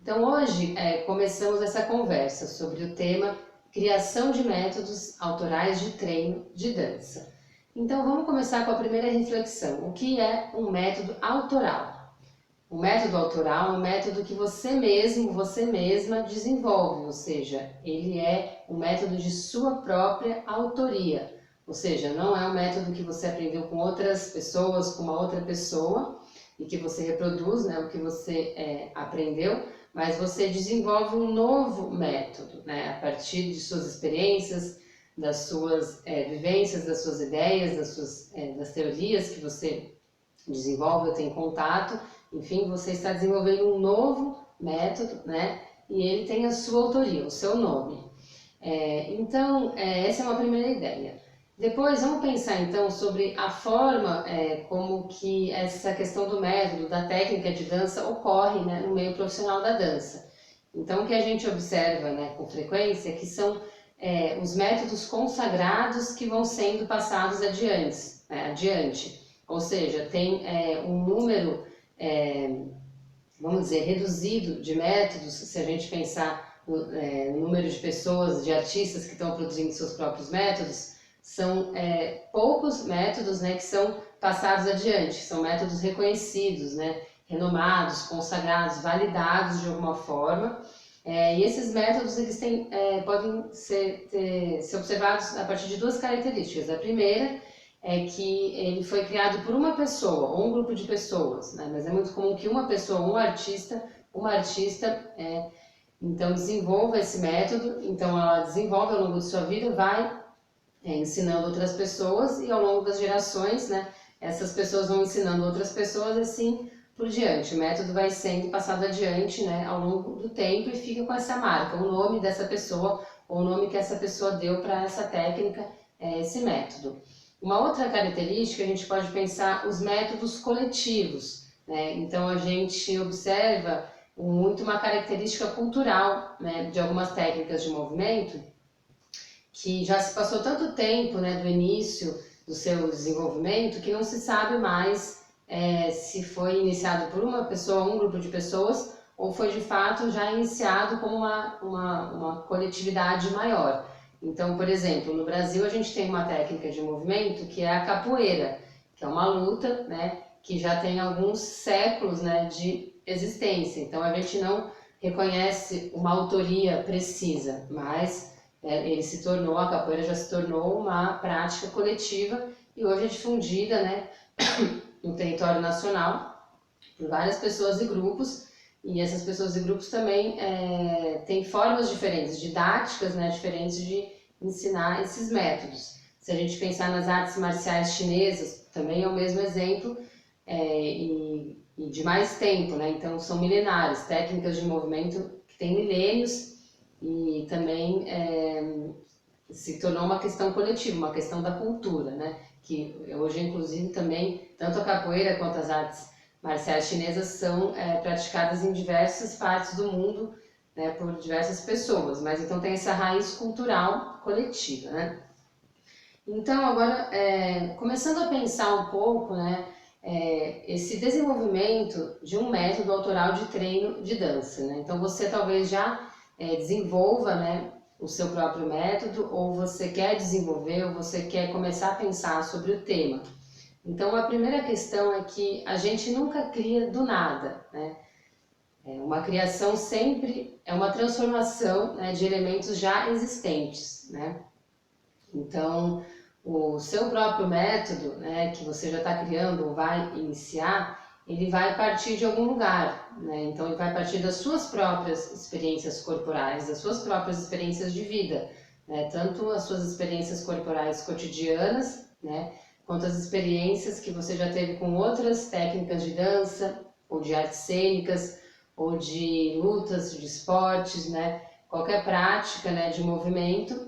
Então hoje começamos essa conversa sobre o tema criação de métodos autorais de treino de dança. Então vamos começar com a primeira reflexão. O que é um método autoral? O método autoral é um método que você mesmo, você mesma desenvolve, ou seja, ele é um método de sua própria autoria. Ou seja, não é um método que você aprendeu com outras pessoas, com uma outra pessoa, e que você reproduz, né, o que você aprendeu, mas você desenvolve um novo método, né, a partir de suas experiências, das suas vivências, das suas ideias, das teorias que você desenvolve ou tem contato. Enfim, você está desenvolvendo um novo método, né? E ele tem a sua autoria, o seu nome. Então, essa é uma primeira ideia. Depois, vamos pensar então sobre a forma como que essa questão do método, da técnica de dança ocorre, né, no meio profissional da dança. Então, o que a gente observa, né, com frequência é que são os métodos consagrados que vão sendo passados adiante. Ou seja, tem um número, vamos dizer, reduzido de métodos, se a gente pensar no número de pessoas, de artistas que estão produzindo seus próprios métodos, são poucos métodos, né, que são passados adiante, são métodos reconhecidos, né, renomados, consagrados, validados de alguma forma. E esses métodos eles podem ser observados a partir de duas características. A primeira é que ele foi criado por uma pessoa ou um grupo de pessoas, né? Mas é muito comum que uma pessoa, uma artista, então desenvolva esse método. Então ela desenvolve ao longo de sua vida, vai ensinando outras pessoas e ao longo das gerações, né, essas pessoas vão ensinando outras pessoas assim por diante. O método vai sendo passado adiante, né, ao longo do tempo e fica com essa marca, o nome dessa pessoa ou o nome que essa pessoa deu para essa técnica, esse método. Uma outra característica, a gente pode pensar os métodos coletivos, né? Então a gente observa muito uma característica cultural, né, de algumas técnicas de movimento, que já se passou tanto tempo, né, do início do seu desenvolvimento, que não se sabe mais se foi iniciado por uma pessoa, um grupo de pessoas, ou foi de fato já iniciado como uma coletividade maior. Então, por exemplo, no Brasil a gente tem uma técnica de movimento que é a capoeira, que é uma luta, né, que já tem alguns séculos, né, de existência. Então a gente não reconhece uma autoria precisa, mas a capoeira já se tornou uma prática coletiva e hoje é difundida, né, no território nacional por várias pessoas e grupos, e essas pessoas e grupos também têm formas diferentes, didáticas, né, diferentes de ensinar esses métodos. Se a gente pensar nas artes marciais chinesas, também é o mesmo exemplo, e de mais tempo, né? Então são milenares, técnicas de movimento que têm milênios e também se tornou uma questão coletiva, uma questão da cultura, né? Que hoje, inclusive, também, tanto a capoeira quanto as artes marciais chinesas são praticadas em diversas partes do mundo, né, por diversas pessoas, mas então tem essa raiz cultural coletiva, né? Então, agora, começando a pensar um pouco, né, esse desenvolvimento de um método autoral de treino de dança, né? Então, você talvez já desenvolva, né, o seu próprio método, ou você quer desenvolver, ou você quer começar a pensar sobre o tema. Então, a primeira questão é que a gente nunca cria do nada, né? Uma criação sempre é uma transformação, né, de elementos já existentes, né? Então, o seu próprio método, né, que você já está criando ou vai iniciar, ele vai partir de algum lugar, né? Então ele vai partir das suas próprias experiências corporais, das suas próprias experiências de vida, né? Tanto as suas experiências corporais cotidianas, né, quanto as experiências que você já teve com outras técnicas de dança, ou de artes cênicas, ou de lutas, de esportes, né? Qualquer prática, né, de movimento.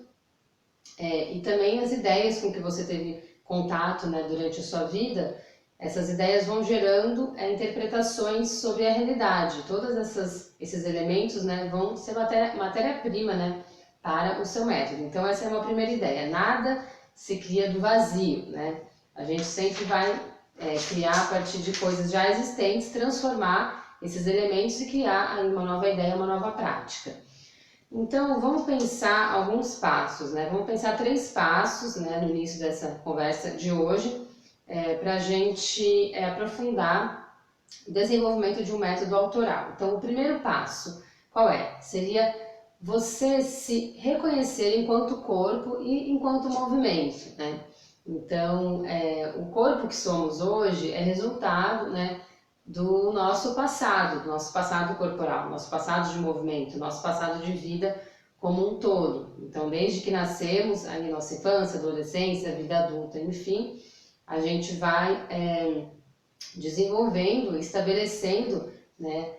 E também as ideias com que você teve contato, né, durante a sua vida, essas ideias vão gerando interpretações sobre a realidade. Todos esses elementos, né, vão ser matéria-prima, né, para o seu método. Então essa é uma primeira ideia. Nada se cria do vazio, né? A gente sempre vai criar a partir de coisas já existentes, transformar esses elementos e criar aí uma nova ideia, uma nova prática. Então, vamos pensar alguns passos, né? Vamos pensar 3 passos, né, no início dessa conversa de hoje, para a gente aprofundar o desenvolvimento de um método autoral. Então, o primeiro passo, qual é? Seria você se reconhecer enquanto corpo e enquanto movimento, né? Então, o corpo que somos hoje é resultado, né, do nosso passado corporal, nosso passado de movimento, nosso passado de vida como um todo. Então, desde que nascemos, aí nossa infância, adolescência, vida adulta, enfim, a gente vai desenvolvendo, estabelecendo, né,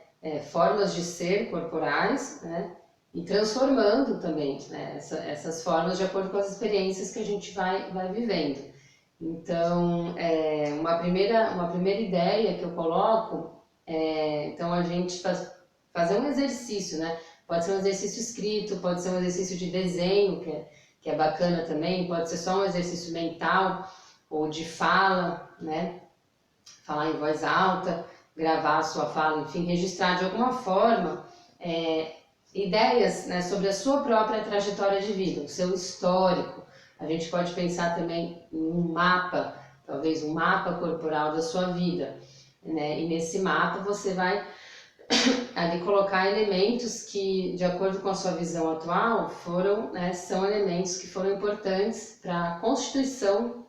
formas de ser corporais, né, e transformando também, né, essas formas de acordo com as experiências que a gente vai vivendo. Então, uma primeira ideia que eu coloco então a gente fazer um exercício, né? Pode ser um exercício escrito, pode ser um exercício de desenho, que é bacana também, pode ser só um exercício mental ou de fala, né? Falar em voz alta, gravar a sua fala, enfim, registrar de alguma forma ideias, né, sobre a sua própria trajetória de vida, o seu histórico. A gente pode pensar também em um mapa, talvez um mapa corporal da sua vida, né? E nesse mapa você vai ali colocar elementos que, de acordo com a sua visão atual, são elementos que foram importantes para a constituição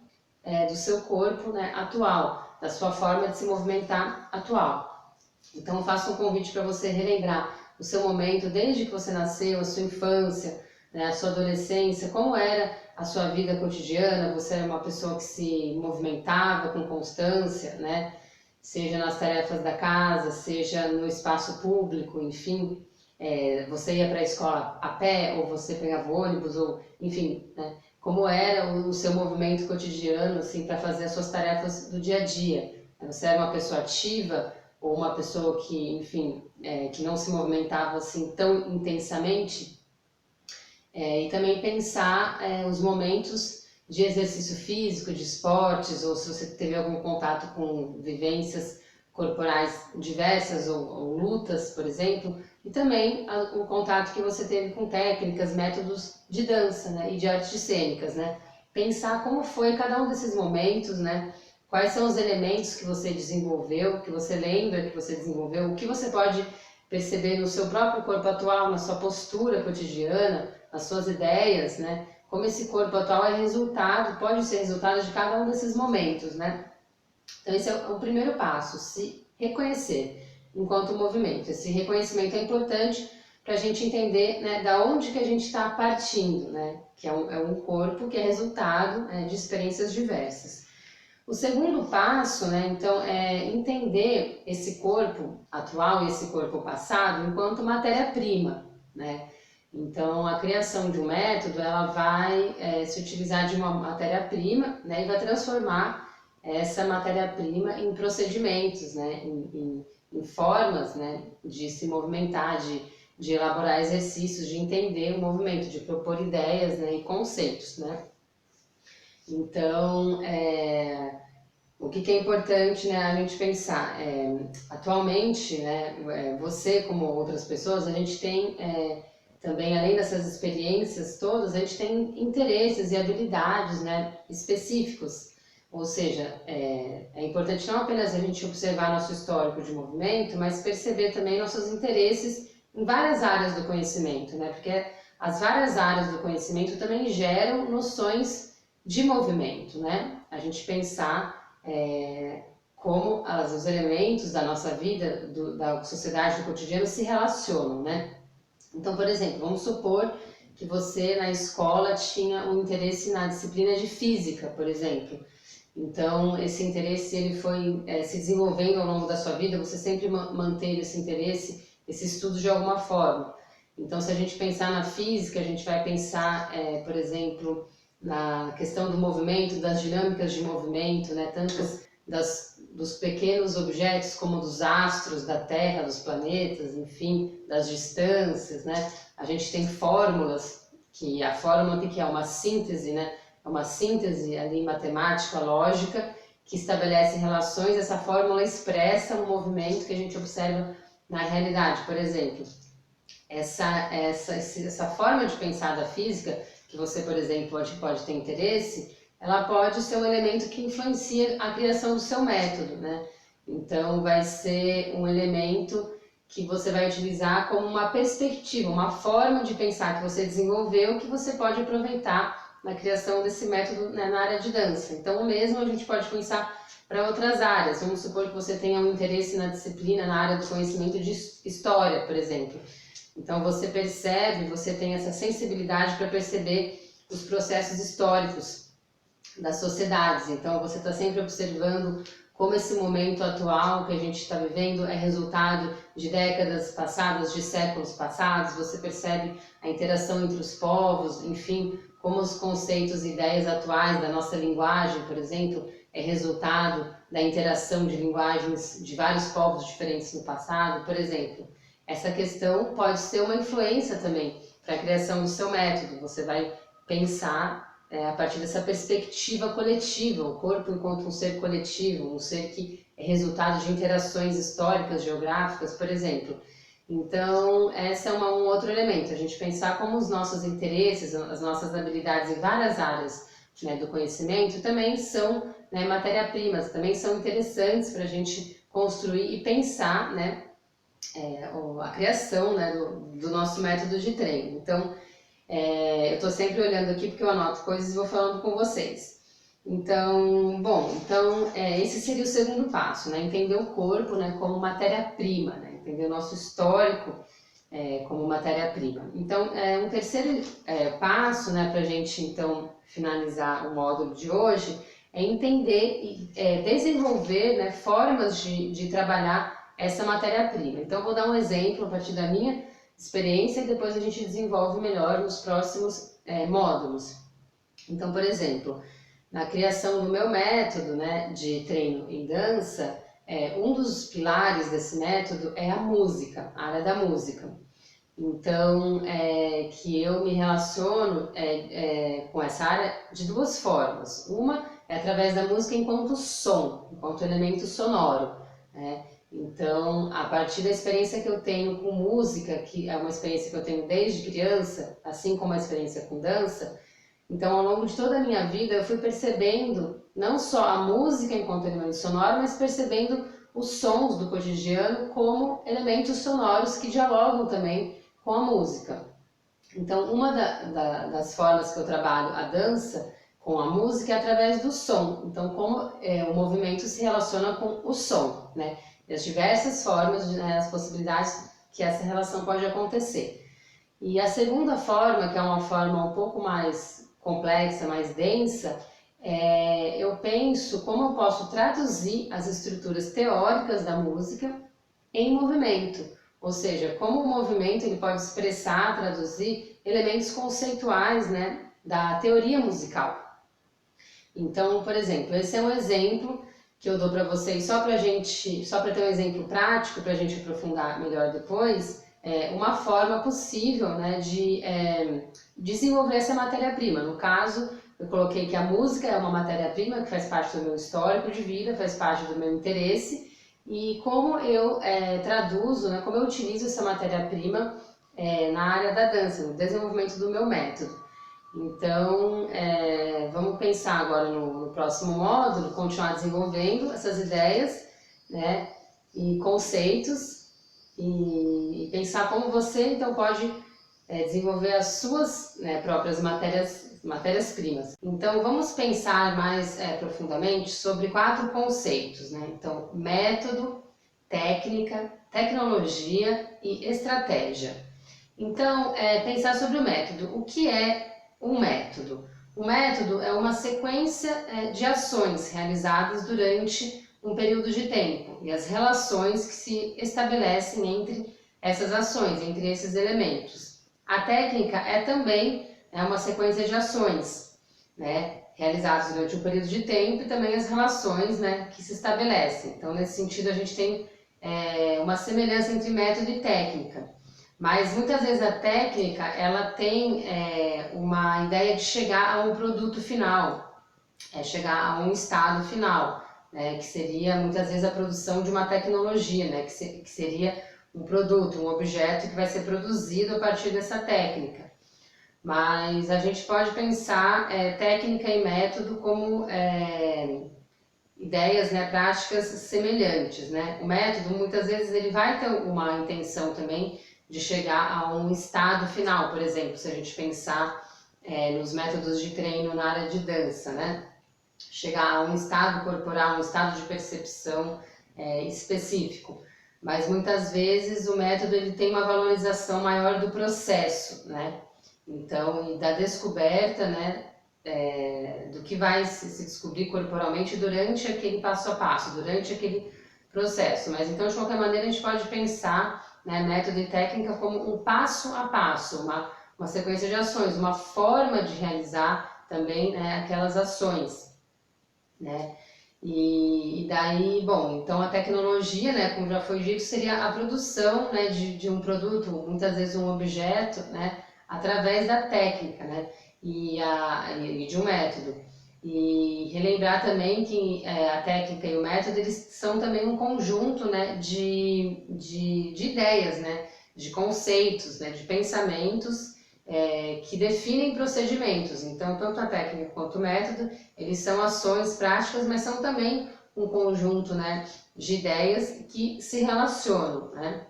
do seu corpo, né, atual, da sua forma de se movimentar atual. Então eu faço um convite para você relembrar o seu momento desde que você nasceu, a sua infância, né, a sua adolescência, como era a sua vida cotidiana. Você era uma pessoa que se movimentava com constância, né? Seja nas tarefas da casa, seja no espaço público, enfim, você ia para a escola a pé, ou você pegava ônibus, ou enfim, né? Como era o seu movimento cotidiano, assim, para fazer as suas tarefas do dia a dia. Você era uma pessoa ativa, ou uma pessoa que, enfim, que não se movimentava assim tão intensamente? E também pensar os momentos de exercício físico, de esportes, ou se você teve algum contato com vivências corporais diversas ou lutas, por exemplo, e também o contato que você teve com técnicas, métodos de dança, né, e de artes cênicas, né? Pensar como foi cada um desses momentos, né? Quais são os elementos que você desenvolveu, que você lembra que você desenvolveu, o que você pode perceber no seu próprio corpo atual, na sua postura cotidiana, as suas ideias, né? Como esse corpo atual pode ser resultado de cada um desses momentos, né? Então esse é o primeiro passo, se reconhecer enquanto movimento. Esse reconhecimento é importante para a gente entender, né, da onde que a gente está partindo, né? Que é um corpo que é resultado, né, de experiências diversas. O segundo passo, né, então, é entender esse corpo atual e esse corpo passado enquanto matéria-prima, né? Então, a criação de um método, ela vai se utilizar de uma matéria-prima, né, e vai transformar essa matéria-prima em procedimentos, né, em formas, né, de se movimentar, de elaborar exercícios, de entender o movimento, de propor ideias, né, e conceitos, né. Então, o que é importante, né, a gente pensar? Atualmente, né, você como outras pessoas, a gente tem também, além dessas experiências todas, a gente tem interesses e habilidades, né, específicos. Ou seja, é importante não apenas a gente observar nosso histórico de movimento, mas perceber também nossos interesses em várias áreas do conhecimento, né? Porque as várias áreas do conhecimento também geram noções de movimento, né? A gente pensar como os elementos da nossa vida, da sociedade, do cotidiano se relacionam, né? Então, por exemplo, vamos supor que você na escola tinha um interesse na disciplina de física, por exemplo. Então, esse interesse ele foi se desenvolvendo ao longo da sua vida, você sempre manteve esse interesse, esse estudo de alguma forma. Então, se a gente pensar na física, a gente vai pensar, por exemplo, na questão do movimento, das dinâmicas de movimento, né? Tanto dos pequenos objetos como dos astros, da Terra, dos planetas, enfim, das distâncias, né? A gente tem fórmulas, que a fórmula que é uma síntese, né? É uma síntese ali matemática, lógica, que estabelece relações. Essa fórmula expressa um movimento que a gente observa Na realidade, por exemplo, essa forma de pensar da física, que você, por exemplo, pode ter interesse, ela pode ser um elemento que influencia a criação do seu método, né? Então, vai ser um elemento que você vai utilizar como uma perspectiva, uma forma de pensar que você desenvolveu que você pode aproveitar na criação desse método, né, na área de dança. Então, o mesmo a gente pode pensar para outras áreas. Vamos supor que você tenha um interesse na disciplina, na área do conhecimento de história, por exemplo. Então, você percebe, você tem essa sensibilidade para perceber os processos históricos das sociedades. Então, você está sempre observando como esse momento atual que a gente está vivendo é resultado de décadas passadas, de séculos passados. Você percebe a interação entre os povos, enfim, como os conceitos e ideias atuais da nossa linguagem, por exemplo, é resultado da interação de linguagens de vários povos diferentes no passado. Por exemplo, essa questão pode ser uma influência também para a criação do seu método. Você vai pensar a partir dessa perspectiva coletiva, o corpo enquanto um ser coletivo, um ser que é resultado de interações históricas, geográficas, por exemplo. Então, esse é um outro elemento, a gente pensar como os nossos interesses, as nossas habilidades em várias áreas, né, do conhecimento também são, né, matéria-primas, também são interessantes para a gente construir e pensar, né, a criação, né, do nosso método de treino. Então, eu estou sempre olhando aqui porque eu anoto coisas e vou falando com vocês. Então, esse seria o segundo passo, né? Entender o corpo, né, como matéria-prima, né? Entender o nosso histórico como matéria-prima. Então, um terceiro passo, né, para a gente então finalizar o módulo de hoje é entender e desenvolver, né, formas de trabalhar essa matéria-prima. Então, eu vou dar um exemplo a partir da minha experiência e depois a gente desenvolve melhor nos próximos módulos. Então, por exemplo, na criação do meu método, né, de treino em dança, um dos pilares desse método é a música, a área da música. Então, que eu me relaciono com essa área de duas formas. Uma é através da música enquanto som, enquanto elemento sonoro, né? Então, a partir da experiência que eu tenho com música, que é uma experiência que eu tenho desde criança, assim como a experiência com dança, então ao longo de toda a minha vida eu fui percebendo não só a música enquanto elemento sonoro, mas percebendo os sons do cotidiano como elementos sonoros que dialogam também com a música. Então, uma das formas que eu trabalho a dança com a música é através do som. Então, como o movimento se relaciona com o som, né? E as diversas formas, né, as possibilidades que essa relação pode acontecer. E a segunda forma, que é uma forma um pouco mais complexa, mais densa, eu penso como eu posso traduzir as estruturas teóricas da música em movimento. Ou seja, como o movimento ele pode expressar, traduzir elementos conceituais, né, da teoria musical. Então, por exemplo, esse é um exemplo que eu dou para vocês só para ter um exemplo prático, para a gente aprofundar melhor depois, uma forma possível, né, de desenvolver essa matéria-prima. No caso, eu coloquei que a música é uma matéria-prima que faz parte do meu histórico de vida, faz parte do meu interesse, e como eu traduzo, né, como eu utilizo essa matéria-prima na área da dança, no desenvolvimento do meu método. Então, vamos pensar agora no próximo módulo, continuar desenvolvendo essas ideias, né, e conceitos, e pensar como você então pode desenvolver as suas, né, próprias matérias-primas. Então, vamos pensar mais profundamente sobre 4 conceitos, né? Então, método, técnica, tecnologia e estratégia. Então, pensar sobre o método. O que é um método? O método é uma sequência de ações realizadas durante um período de tempo e as relações que se estabelecem entre essas ações, entre esses elementos. A técnica é também uma sequência de ações, né, realizadas durante um período de tempo e também as relações, né, que se estabelecem. Então, nesse sentido, a gente tem uma semelhança entre método e técnica. Mas muitas vezes a técnica ela tem uma ideia de chegar a um produto final, chegar a um estado final, né, que seria muitas vezes a produção de uma tecnologia, né, que seria um produto, um objeto que vai ser produzido a partir dessa técnica. Mas a gente pode pensar técnica e método como ideias, né, práticas semelhantes, né? O método, muitas vezes, ele vai ter uma intenção também de chegar a um estado final, por exemplo, se a gente pensar nos métodos de treino na área de dança, né? Chegar a um estado corporal, um estado de percepção específico. Mas muitas vezes o método ele tem uma valorização maior do processo, né? Então, e da descoberta, né? Do que vai se descobrir corporalmente durante aquele passo a passo, durante aquele processo. Mas então, de qualquer maneira, a gente pode pensar, né, método e técnica como um passo a passo, uma sequência de ações, uma forma de realizar também, né, aquelas ações, né? E daí, bom, então a tecnologia, né, como já foi dito, seria a produção, né, de um produto, muitas vezes um objeto, né, através da técnica, né, e de um método. E relembrar também que a técnica e o método, eles são também um conjunto, né, de ideias, né, de conceitos, né, de pensamentos que definem procedimentos. Então, tanto a técnica quanto o método, eles são ações práticas, mas são também um conjunto, né, de ideias que se relacionam, né?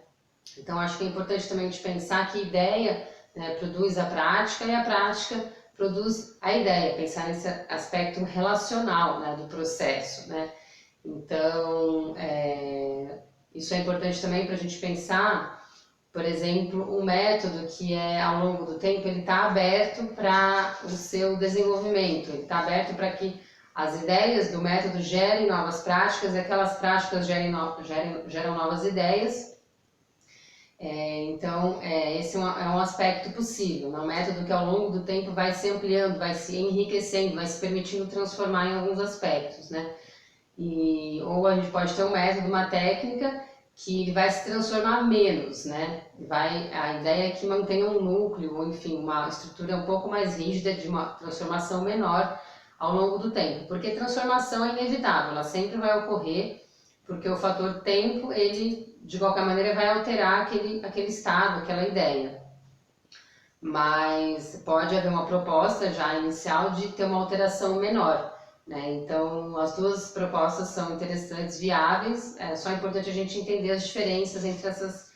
Então, acho que é importante também de pensar que ideia, né, produz a prática e a prática produz a ideia, pensar nesse aspecto relacional, né, do processo, né? Então, isso é importante também para a gente pensar, por exemplo, um método que ao longo do tempo, ele está aberto para o seu desenvolvimento, ele está aberto para que as ideias do método gerem novas práticas e aquelas práticas geram novas ideias. Então, esse é um aspecto possível, um método que ao longo do tempo vai se ampliando, vai se enriquecendo, vai se permitindo transformar em alguns aspectos, né? Ou a gente pode ter um método, uma técnica que ele vai se transformar menos, né? A ideia é que mantenha um núcleo, ou enfim, uma estrutura um pouco mais rígida de uma transformação menor ao longo do tempo, porque transformação é inevitável, ela sempre vai ocorrer, porque o fator tempo, ele de qualquer maneira vai alterar aquele estado, aquela ideia. Mas pode haver uma proposta já inicial de ter uma alteração menor, né? Então, as duas propostas são interessantes, viáveis, só é importante a gente entender as diferenças entre essas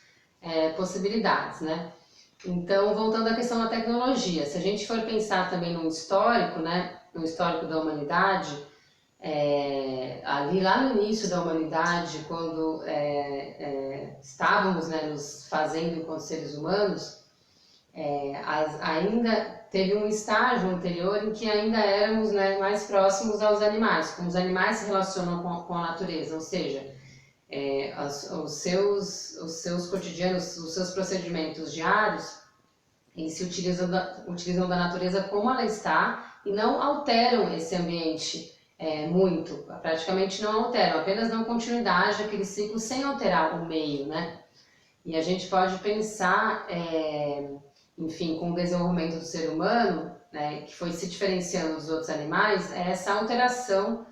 possibilidades, né? Então, voltando à questão da tecnologia, se a gente for pensar também no histórico, né, no histórico da humanidade, ali lá no início da humanidade, quando estávamos, né, nos fazendo enquanto seres humanos, ainda teve um estágio anterior em que ainda éramos, né, mais próximos aos animais, como os animais se relacionam com a natureza, ou seja, os seus cotidianos, os seus procedimentos diários, eles se utilizam da natureza como ela está e não alteram esse ambiente muito, praticamente não alteram, apenas dão continuidade àquele ciclo sem alterar o meio, né? E a gente pode pensar, enfim, com o desenvolvimento do ser humano, né, que foi se diferenciando dos outros animais, essa alteração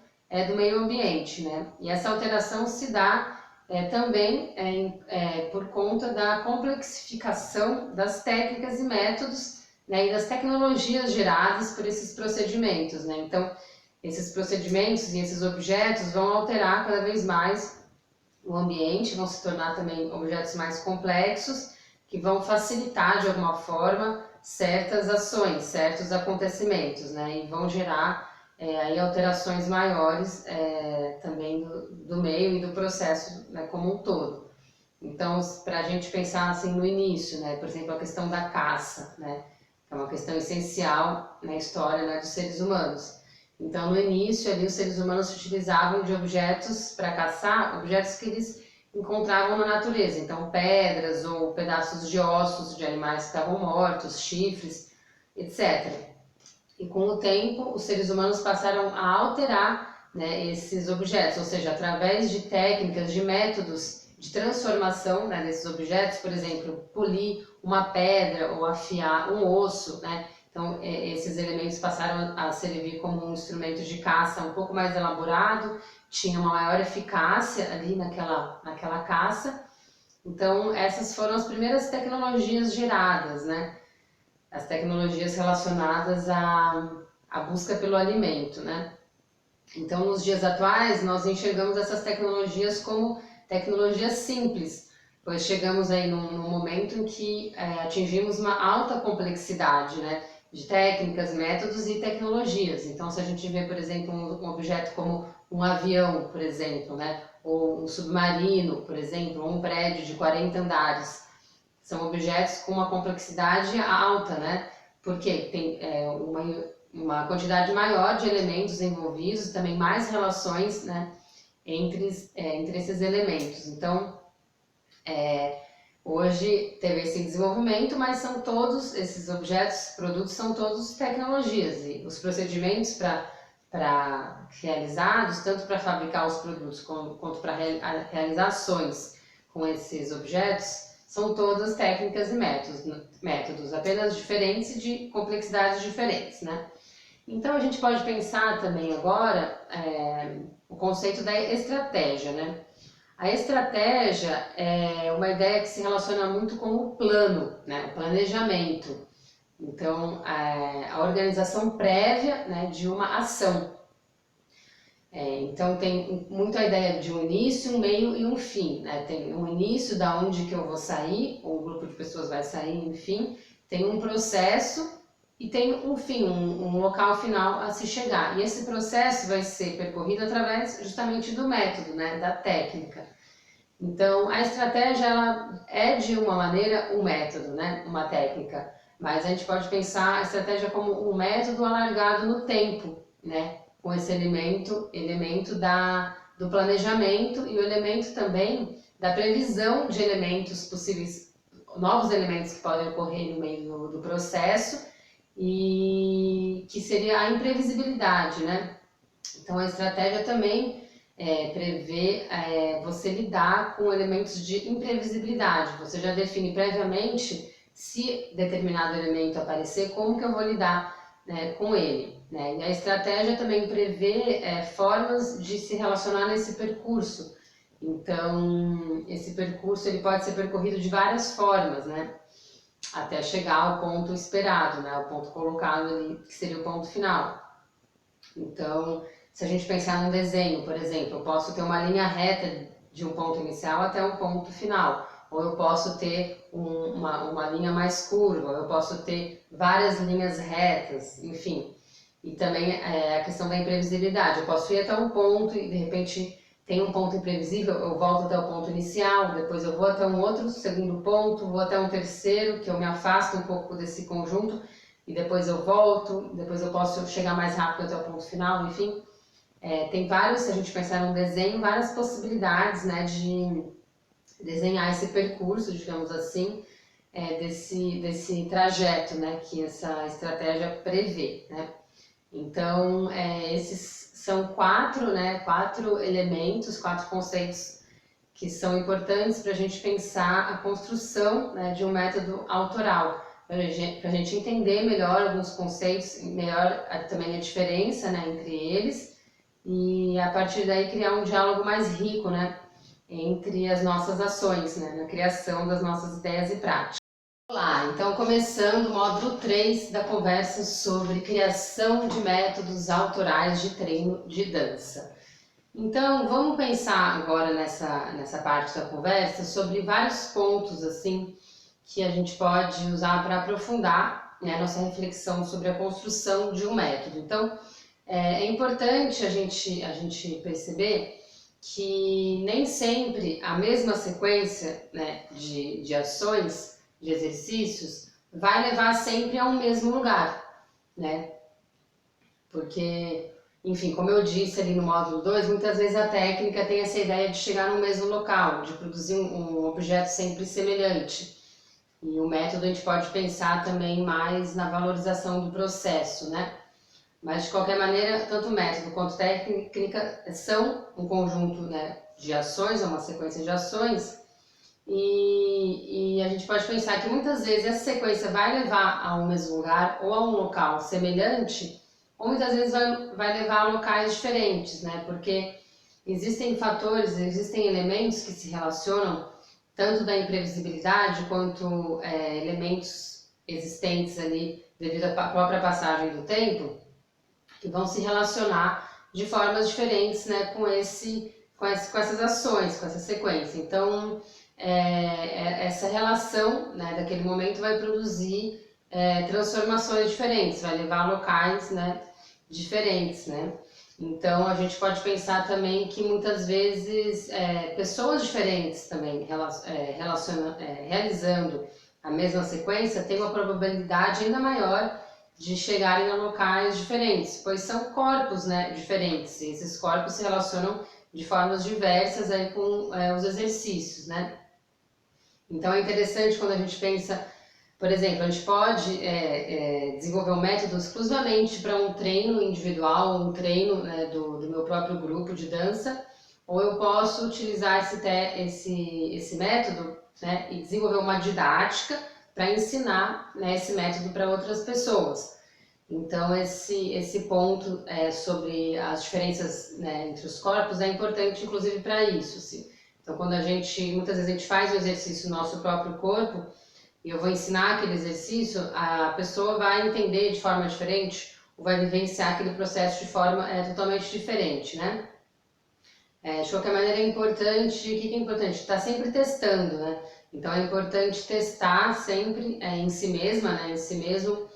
do meio ambiente, né? E essa alteração se dá também por conta da complexificação das técnicas e métodos, né, e das tecnologias geradas por esses procedimentos, né? Então, esses procedimentos e esses objetos vão alterar cada vez mais o ambiente, vão se tornar também objetos mais complexos, que vão facilitar de alguma forma certas ações, certos acontecimentos, né? E vão gerar aí alterações maiores também do meio e do processo, né, como um todo. Então, para a gente pensar assim no início, né, por exemplo, a questão da caça, né, que é uma questão essencial na história, né, dos seres humanos. Então, no início, ali, os seres humanos se utilizavam de objetos para caçar, objetos que eles encontravam na natureza. Então, pedras ou pedaços de ossos de animais que estavam mortos, chifres, etc. E com o tempo, os seres humanos passaram a alterar, né, esses objetos, ou seja, através de técnicas, de métodos de transformação, né, desses objetos, por exemplo, polir uma pedra ou afiar um osso, né? Então, esses elementos passaram a servir como um instrumento de caça um pouco mais elaborado, tinha uma maior eficácia ali naquela caça, Então, essas foram as primeiras tecnologias geradas, né? As tecnologias relacionadas à busca pelo alimento, né? Então, nos dias atuais, nós enxergamos essas tecnologias como tecnologias simples, pois chegamos aí num momento em que atingimos uma alta complexidade, né, de técnicas, métodos e tecnologias. Então, se a gente vê, por exemplo, um objeto como um avião, por exemplo, né, ou um submarino, por exemplo, ou um prédio de 40 andares, são objetos com uma complexidade alta, né, porque tem uma quantidade maior de elementos envolvidos, também mais relações, né, entre esses elementos. Então, hoje teve esse desenvolvimento, mas são todos esses objetos, produtos, são todos tecnologias, e os procedimentos para realizados, tanto para fabricar os produtos quanto para realizar ações com esses objetos, são todas técnicas e métodos apenas diferentes e de complexidades diferentes, né? Então a gente pode pensar também agora o conceito da estratégia, né? A estratégia é uma ideia que se relaciona muito com o plano, né? O planejamento. Então, a organização prévia, né, de uma ação. Então tem muito a ideia de um início, um meio e um fim, né? Tem um início da onde que eu vou sair, ou um grupo de pessoas vai sair, enfim. Tem um processo e tem um fim, um local final a se chegar. E esse processo vai ser percorrido através justamente do método, né? Da técnica. Então a estratégia ela é de uma maneira um método, né? Uma técnica. Mas a gente pode pensar a estratégia como um método alargado no tempo, né? Com esse elemento do planejamento e o elemento também da previsão de elementos possíveis, novos elementos que podem ocorrer no meio do processo e que seria a imprevisibilidade, né? Então a estratégia também prevê você lidar com elementos de imprevisibilidade. Você já define previamente se determinado elemento aparecer, como que eu vou lidar, né, com ele, né? E a estratégia também prevê formas de se relacionar nesse percurso. Então, esse percurso ele pode ser percorrido de várias formas, né? Até chegar ao ponto esperado, né? O ponto colocado ali, que seria o ponto final. Então, se a gente pensar num desenho, por exemplo, eu posso ter uma linha reta de um ponto inicial até um ponto final, ou eu posso ter uma linha mais curva, ou eu posso ter várias linhas retas, enfim. E também a questão da imprevisibilidade, eu posso ir até um ponto e de repente tem um ponto imprevisível, eu volto até o ponto inicial, depois eu vou até um outro segundo ponto, vou até um terceiro, que eu me afasto um pouco desse conjunto, e depois eu volto, depois eu posso chegar mais rápido até o ponto final, enfim. Tem vários, se a gente pensar num desenho, várias possibilidades, né, de desenhar esse percurso, digamos assim, desse trajeto, né, que essa estratégia prevê, né. Então, esses são quatro elementos, quatro conceitos que são importantes para a gente pensar a construção, né, de um método autoral, para a gente entender melhor alguns conceitos, melhor também a diferença, né, entre eles, e a partir daí criar um diálogo mais rico, né, entre as nossas ações, né, na criação das nossas ideias e práticas. Olá, então começando o módulo 3 da conversa sobre criação de métodos autorais de treino de dança. Então, vamos pensar agora nessa parte da conversa sobre vários pontos assim que a gente pode usar para aprofundar, né, nossa reflexão sobre a construção de um método. Então, é importante a gente perceber que nem sempre a mesma sequência, né, de ações, de exercícios, vai levar sempre a um mesmo lugar, né? Porque, enfim, como eu disse ali no módulo 2, muitas vezes a técnica tem essa ideia de chegar no mesmo local, de produzir um objeto sempre semelhante. E o método a gente pode pensar também mais na valorização do processo, né? Mas de qualquer maneira, tanto método quanto técnica são um conjunto, né, de ações, uma sequência de ações, e a gente pode pensar que muitas vezes essa sequência vai levar a um mesmo lugar ou a um local semelhante, ou muitas vezes vai levar a locais diferentes, né? Porque existem fatores, existem elementos que se relacionam tanto da imprevisibilidade quanto elementos existentes ali devido à própria passagem do tempo, que vão se relacionar de formas diferentes, né, com essas ações, com essa sequência. Então, essa relação, né, daquele momento vai produzir transformações diferentes, vai levar a locais, né, diferentes, né? Então, a gente pode pensar também que muitas vezes pessoas diferentes também realizando a mesma sequência têm uma probabilidade ainda maior de chegarem a locais diferentes, pois são corpos, né, diferentes. E esses corpos se relacionam de formas diversas aí com os exercícios, né? Então é interessante quando a gente pensa, por exemplo, a gente pode desenvolver um método exclusivamente para um treino individual, um treino, né, do meu próprio grupo de dança, ou eu posso utilizar esse método, né, e desenvolver uma didática para ensinar, né, esse método para outras pessoas. Então esse ponto sobre as diferenças, né, entre os corpos é importante, inclusive para isso, assim. Então muitas vezes a gente faz o exercício no nosso próprio corpo e eu vou ensinar aquele exercício, a pessoa vai entender de forma diferente ou vai vivenciar aquele processo de forma totalmente diferente, né? De qualquer maneira é importante, o que é importante? Estar sempre testando, né? Então é importante testar sempre em si mesma, né? Em si mesmo,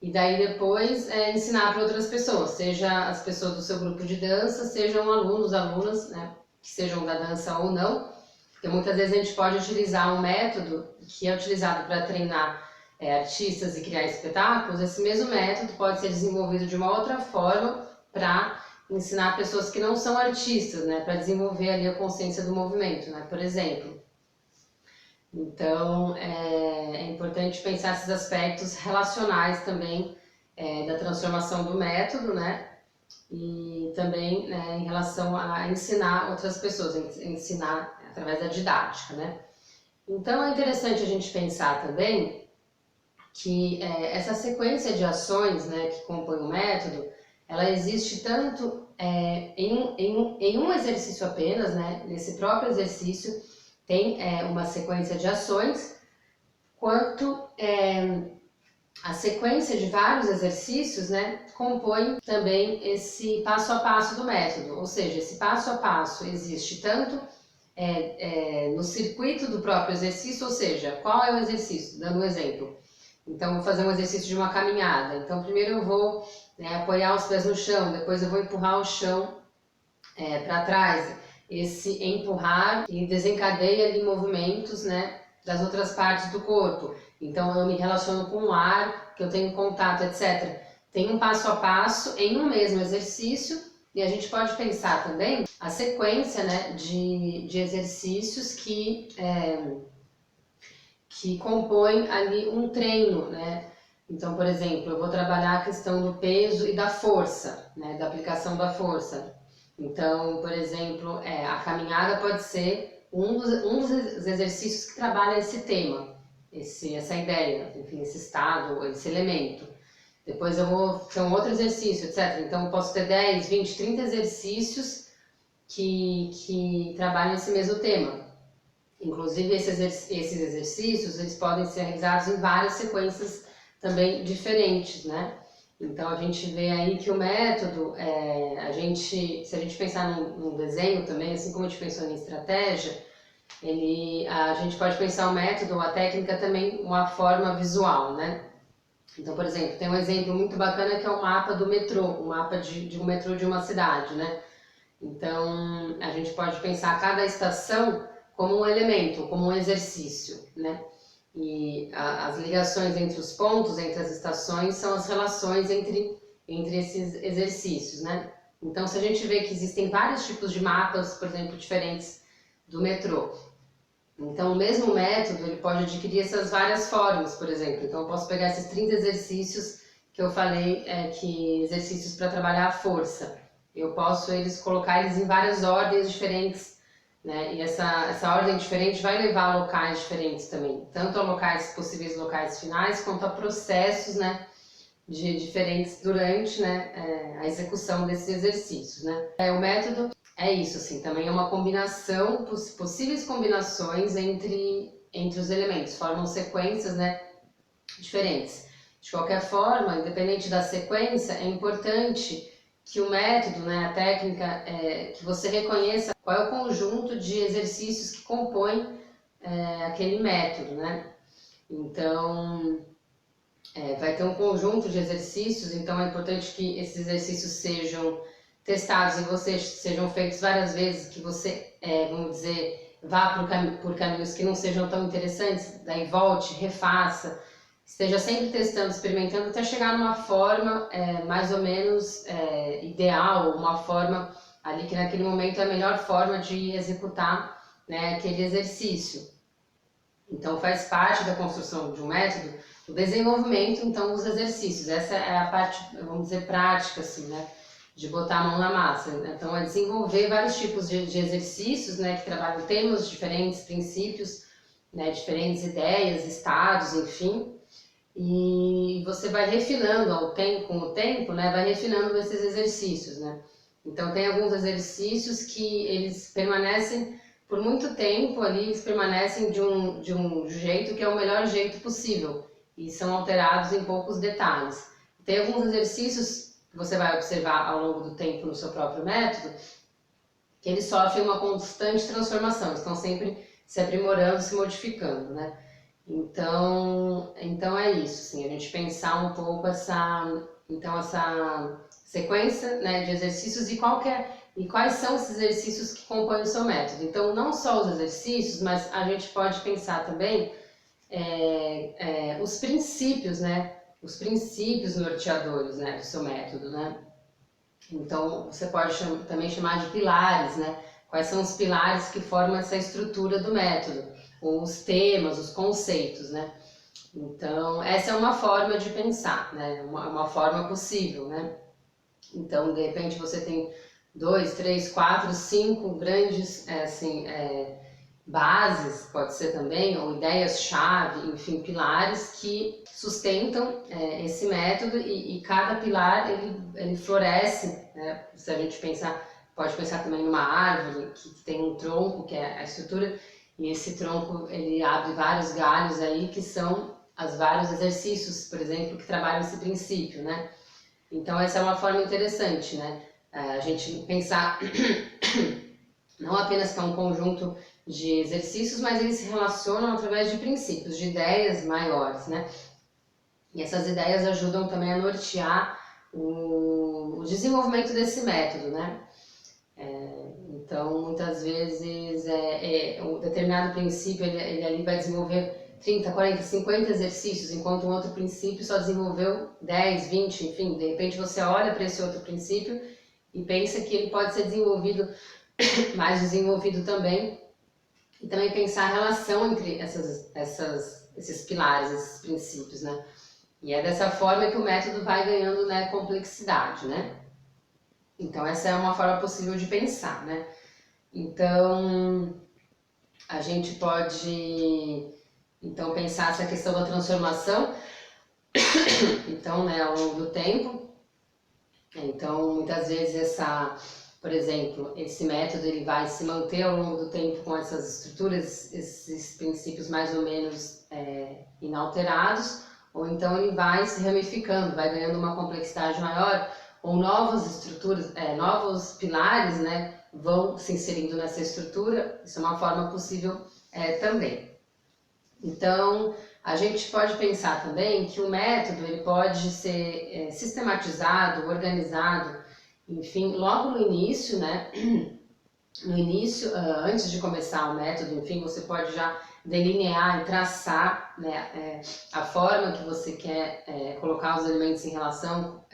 e daí depois ensinar para outras pessoas, seja as pessoas do seu grupo de dança, sejam alunos, alunas, né? Que sejam da dança ou não, porque muitas vezes a gente pode utilizar um método que é utilizado para treinar artistas e criar espetáculos. Esse mesmo método pode ser desenvolvido de uma outra forma para ensinar pessoas que não são artistas, né, para desenvolver ali a consciência do movimento, né, por exemplo. Então, é importante pensar esses aspectos relacionais também da transformação do método, né, e também, né, em relação a ensinar outras pessoas, ensinar através da didática, né. Então, é interessante a gente pensar também que essa sequência de ações, né, que compõe o método, ela existe tanto em um exercício apenas, né, nesse próprio exercício tem uma sequência de ações, quanto a sequência de vários exercícios, né, compõe também esse passo a passo do método, ou seja, esse passo a passo existe tanto no circuito do próprio exercício, ou seja, qual é o exercício? Dando um exemplo. Então, vou fazer um exercício de uma caminhada. Então, primeiro eu vou apoiar os pés no chão, depois eu vou empurrar o chão para trás. Esse empurrar e desencadeia ali movimentos, né, das outras partes do corpo. Então, eu me relaciono com o ar, que eu tenho contato, etc. Tem um passo a passo em um mesmo exercício e a gente pode pensar também a sequência, né, de exercícios que compõem ali um treino, né? Então, por exemplo, eu vou trabalhar a questão do peso e da força, né, da aplicação da força. Então, por exemplo, a caminhada pode ser um dos exercícios que trabalha esse tema, essa ideia, enfim, esse estado, esse elemento. Depois eu vou ter um outro exercício, etc. Então, eu posso ter 10, 20, 30 exercícios que trabalham esse mesmo tema. Inclusive, esses exercícios, eles podem ser realizados em várias sequências também diferentes, né? Então, a gente vê aí que o método, se a gente pensar num desenho também, assim como a gente pensou em estratégia, a gente pode pensar o método ou a técnica também uma forma visual, né? Então, por exemplo, tem um exemplo muito bacana que é o mapa do metrô, o mapa de um metrô de uma cidade, né? Então, a gente pode pensar cada estação como um elemento, como um exercício, né? E as ligações entre os pontos, entre as estações, são as relações entre esses exercícios, né? Então, se a gente vê que existem vários tipos de mapas, por exemplo, diferentes do metrô, então o mesmo método ele pode adquirir essas várias formas, por exemplo. Então, eu posso pegar esses 30 exercícios que eu falei, que exercícios para trabalhar a força. Eu posso colocar eles em várias ordens diferentes, né? E essa ordem diferente vai levar a locais diferentes também, tanto a possíveis locais finais, quanto a processos, né, diferentes durante, né, a execução desses exercícios, né? O método é isso, assim, também é uma combinação, possíveis combinações entre os elementos, formam sequências, né, diferentes. De qualquer forma, independente da sequência, é importante que o método, né, a técnica, que você reconheça qual é o conjunto de exercícios que compõe aquele método, né? Então, vai ter um conjunto de exercícios, então é importante que esses exercícios sejam testados e vocês sejam feitos várias vezes, que você, vamos dizer, vá por caminhos que não sejam tão interessantes, daí volte, refaça, esteja sempre testando, experimentando, até chegar numa forma mais ou menos ideal, uma forma ali que naquele momento é a melhor forma de executar, né, aquele exercício. Então faz parte da construção de um método o desenvolvimento então dos exercícios. Essa é a parte, vamos dizer, prática, assim, né? De botar a mão na massa. Então é desenvolver vários tipos de exercícios, né? Que trabalham temas diferentes, princípios, né? Diferentes ideias, estados, enfim. E você vai refinando com o tempo, né? Vai refinando esses exercícios, né? Então tem alguns exercícios que eles permanecem por muito tempo ali, eles permanecem de um jeito que é o melhor jeito possível e são alterados em poucos detalhes. Tem alguns exercícios que você vai observar ao longo do tempo no seu próprio método que eles sofrem uma constante transformação, estão sempre se aprimorando, se modificando, né? Então é isso, assim, a gente pensar um pouco essa sequência, né, de exercícios e quais são esses exercícios que compõem o seu método. Então, não só os exercícios, mas a gente pode pensar também os princípios, né, os princípios norteadores, né, do seu método, né. Então, você pode também chamar de pilares, né, quais são os pilares que formam essa estrutura do método, ou os temas, os conceitos, né. Então, essa é uma forma de pensar, né, uma forma possível, né. Então, de repente, você tem 2, 3, 4, 5 grandes bases, pode ser também, ou ideias-chave, enfim, pilares que sustentam esse método e cada pilar ele floresce, né? Se a gente pensar, pode pensar também numa árvore que tem um tronco, que é a estrutura, e esse tronco ele abre vários galhos aí que são os vários exercícios, por exemplo, que trabalham esse princípio, né? Então essa é uma forma interessante, né? A gente pensar não apenas que é um conjunto de exercícios, mas eles se relacionam através de princípios, de ideias maiores, né? E essas ideias ajudam também a nortear o desenvolvimento desse método, né? Então, muitas vezes, um determinado princípio, ele ali vai desenvolver 30, 40, 50 exercícios, enquanto um outro princípio só desenvolveu 10, 20, enfim, de repente você olha para esse outro princípio e pensa que ele pode ser desenvolvido, mais desenvolvido também, e também pensar a relação entre esses pilares, esses princípios, né? E é dessa forma que o método vai ganhando, né, complexidade, né? Então essa é uma forma possível de pensar, né? Então a gente pode pensar essa questão da transformação, então, né, ao longo do tempo. Então muitas vezes por exemplo, esse método ele vai se manter ao longo do tempo com essas estruturas, esses princípios mais ou menos inalterados, ou então ele vai se ramificando, vai ganhando uma complexidade maior, ou novas estruturas, novos pilares, né, vão se inserindo nessa estrutura. Isso é uma forma possível também. Então, a gente pode pensar também que o método ele pode ser sistematizado, organizado, enfim, logo no início, né? No início, antes de começar o método, enfim, você pode já delinear e traçar, né, a forma que você quer colocar os elementos em relação,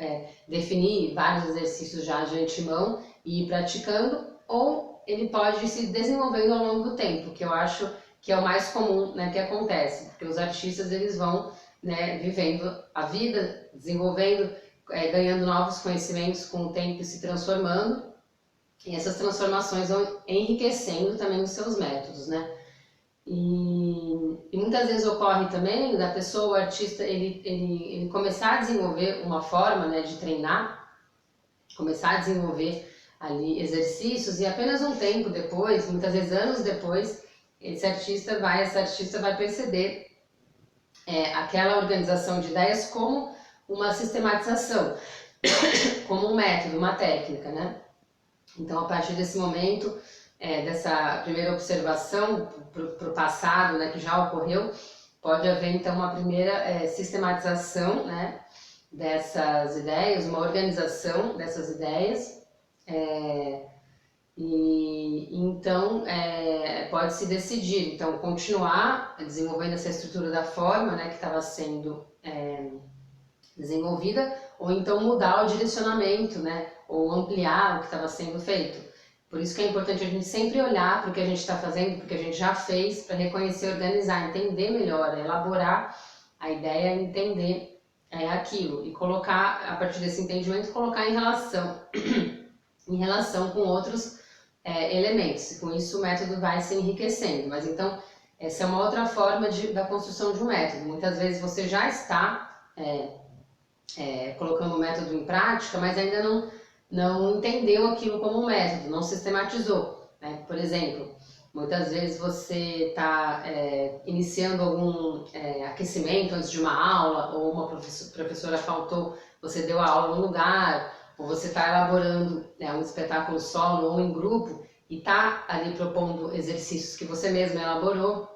definir vários exercícios já de antemão e ir praticando, ou ele pode ir se desenvolvendo ao longo do tempo, que eu acho que é o mais comum, né, que acontece, porque os artistas eles vão, né, vivendo a vida, desenvolvendo, ganhando novos conhecimentos com o tempo e se transformando. E essas transformações vão enriquecendo também os seus métodos, né? E muitas vezes ocorre também da pessoa, o artista, ele começar a desenvolver uma forma, né, de treinar, começar a desenvolver ali exercícios e apenas um tempo depois, muitas vezes anos depois, essa artista vai perceber aquela organização de ideias como uma sistematização, como um método, uma técnica, né? Então, a partir desse momento, dessa primeira observação para o passado, né, que já ocorreu, pode haver, então, uma primeira sistematização, né, dessas ideias, uma organização dessas ideias, e então pode-se decidir, então, continuar desenvolvendo essa estrutura da forma, né, que estava sendo desenvolvida, ou então mudar o direcionamento, né, ou ampliar o que estava sendo feito. Por isso que é importante a gente sempre olhar para o que a gente está fazendo, porque a gente já fez, para reconhecer, organizar, entender melhor, elaborar a ideia, entender aquilo e colocar, a partir desse entendimento, colocar em relação com outros elementos. E com isso o método vai se enriquecendo. Mas então, essa é uma outra forma da construção de um método. Muitas vezes você já está colocando o método em prática, mas ainda não entendeu aquilo como um método, não sistematizou, né? Por exemplo, muitas vezes você está iniciando algum aquecimento antes de uma aula, ou uma professora faltou, você deu a aula no lugar, ou você está elaborando um espetáculo solo ou em grupo e está ali propondo exercícios que você mesmo elaborou.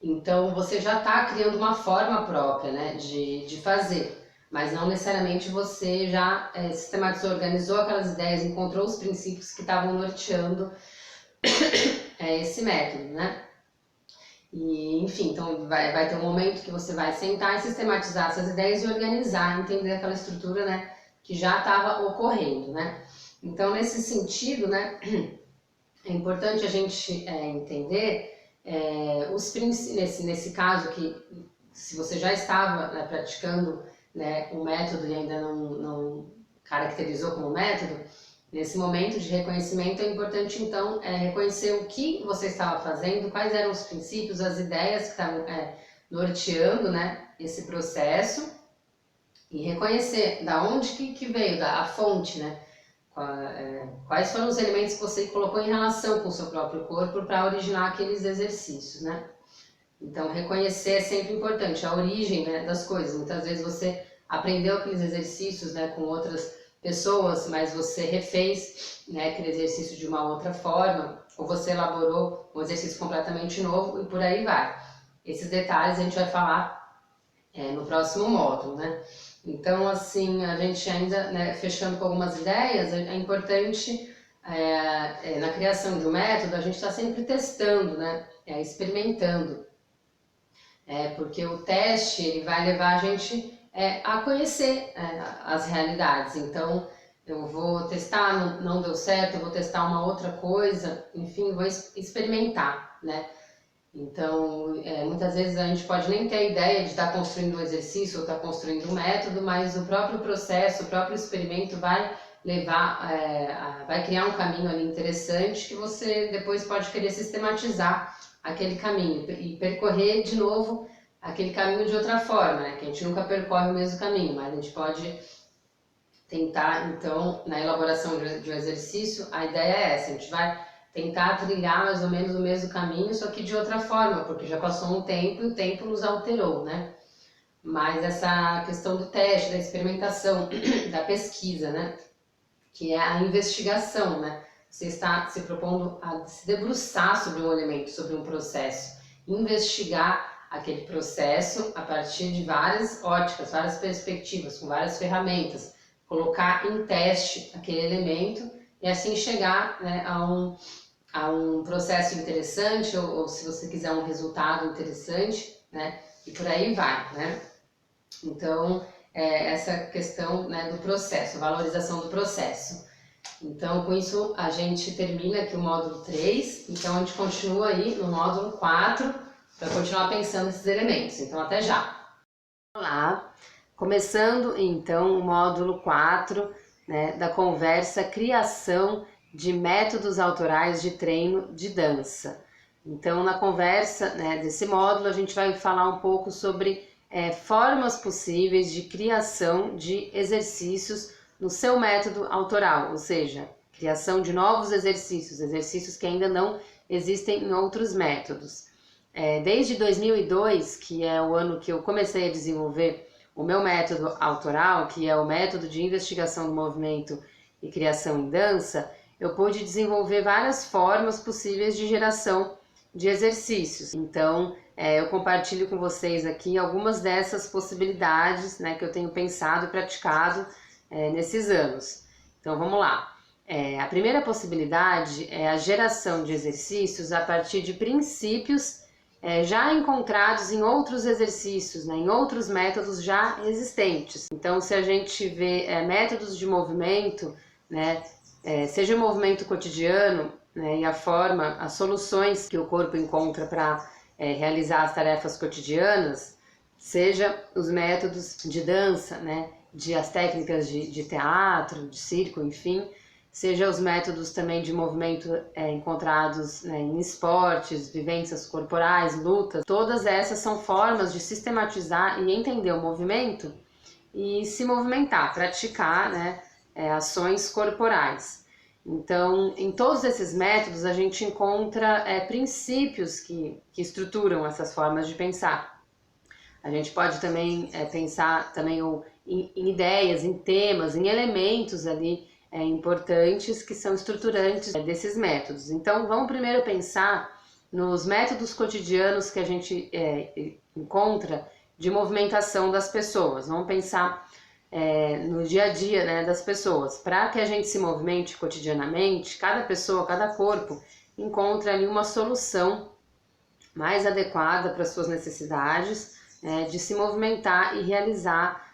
Então você já está criando uma forma própria, né, de fazer. Mas não necessariamente você já sistematizou, organizou aquelas ideias, encontrou os princípios que estavam norteando esse método, né? E, enfim, então vai ter um momento que você vai sentar e sistematizar essas ideias e organizar, entender aquela estrutura, né, que já estava ocorrendo, né? Então, nesse sentido, né, é importante a gente entender os princípios, nesse caso que se você já estava praticando o método e ainda não caracterizou como método, nesse momento de reconhecimento é importante então reconhecer o que você estava fazendo, quais eram os princípios, as ideias que estavam norteando, né, esse processo, e reconhecer da onde que veio, a fonte, né, quais foram os elementos que você colocou em relação com o seu próprio corpo para originar aqueles exercícios, né? Então, reconhecer é sempre importante, a origem, né, das coisas. Muitas vezes você aprendeu aqueles exercícios, né, com outras pessoas, mas você refez, né, aquele exercício de uma outra forma, ou você elaborou um exercício completamente novo e por aí vai. Esses detalhes a gente vai falar no próximo módulo, né? Então, assim, a gente ainda, né, fechando com algumas ideias, é importante, na criação de um método, a gente está sempre testando, né, experimentando. Porque o teste ele vai levar a gente a conhecer as realidades. Então, eu vou testar, não deu certo, eu vou testar uma outra coisa, enfim, vou experimentar, né? Então, muitas vezes a gente pode nem ter a ideia de estar construindo um exercício ou estar construindo um método, mas o próprio processo, o próprio experimento vai levar, vai criar um caminho ali interessante que você depois pode querer sistematizar aquele caminho e percorrer de novo aquele caminho de outra forma, né? Que a gente nunca percorre o mesmo caminho, mas a gente pode tentar, então, na elaboração de um exercício, a ideia é essa, a gente vai tentar trilhar mais ou menos o mesmo caminho, só que de outra forma, porque já passou um tempo e o tempo nos alterou, né? Mas essa questão do teste, da experimentação, da pesquisa, né? Que é a investigação, né? Você está se propondo a se debruçar sobre um elemento, sobre um processo, investigar aquele processo a partir de várias óticas, várias perspectivas, com várias ferramentas, colocar em teste aquele elemento e assim chegar, né, a um processo interessante ou se você quiser um resultado interessante, né, e por aí vai, né? Então, essa questão, né, do processo, a valorização do processo. Então, com isso, a gente termina aqui o módulo 3, então a gente continua aí no módulo 4 para continuar pensando nesses elementos. Então, até já! Olá! Começando, então, o módulo 4, né, da conversa Criação de Métodos Autorais de Treino de Dança. Então, na conversa, né, desse módulo, a gente vai falar um pouco sobre formas possíveis de criação de exercícios no seu método autoral, ou seja, criação de novos exercícios, exercícios que ainda não existem em outros métodos. Desde 2002, que é o ano que eu comecei a desenvolver o meu método autoral, que é o método de investigação do movimento e criação em dança, eu pude desenvolver várias formas possíveis de geração de exercícios. Então, eu compartilho com vocês aqui algumas dessas possibilidades, né, que eu tenho pensado e praticado nesses anos. Então, vamos lá. A primeira possibilidade é a geração de exercícios a partir de princípios já encontrados em outros exercícios, né, em outros métodos já existentes. Então, se a gente vê métodos de movimento, né, seja o movimento cotidiano, né, e a forma, as soluções que o corpo encontra para realizar as tarefas cotidianas, seja os métodos de dança, né, as técnicas de teatro, de circo, enfim, seja os métodos também de movimento encontrados, né, em esportes, vivências corporais, lutas. Todas essas são formas de sistematizar e entender o movimento e se movimentar, praticar, né, ações corporais. Então, em todos esses métodos, a gente encontra princípios que estruturam essas formas de pensar. A gente pode também pensar também em ideias, em temas, em elementos ali importantes que são estruturantes desses métodos. Então, vamos primeiro pensar nos métodos cotidianos que a gente encontra de movimentação das pessoas. Vamos pensar no dia a dia, né, das pessoas. Para que a gente se movimente cotidianamente, cada pessoa, cada corpo encontra ali uma solução mais adequada para as suas necessidades de se movimentar e realizar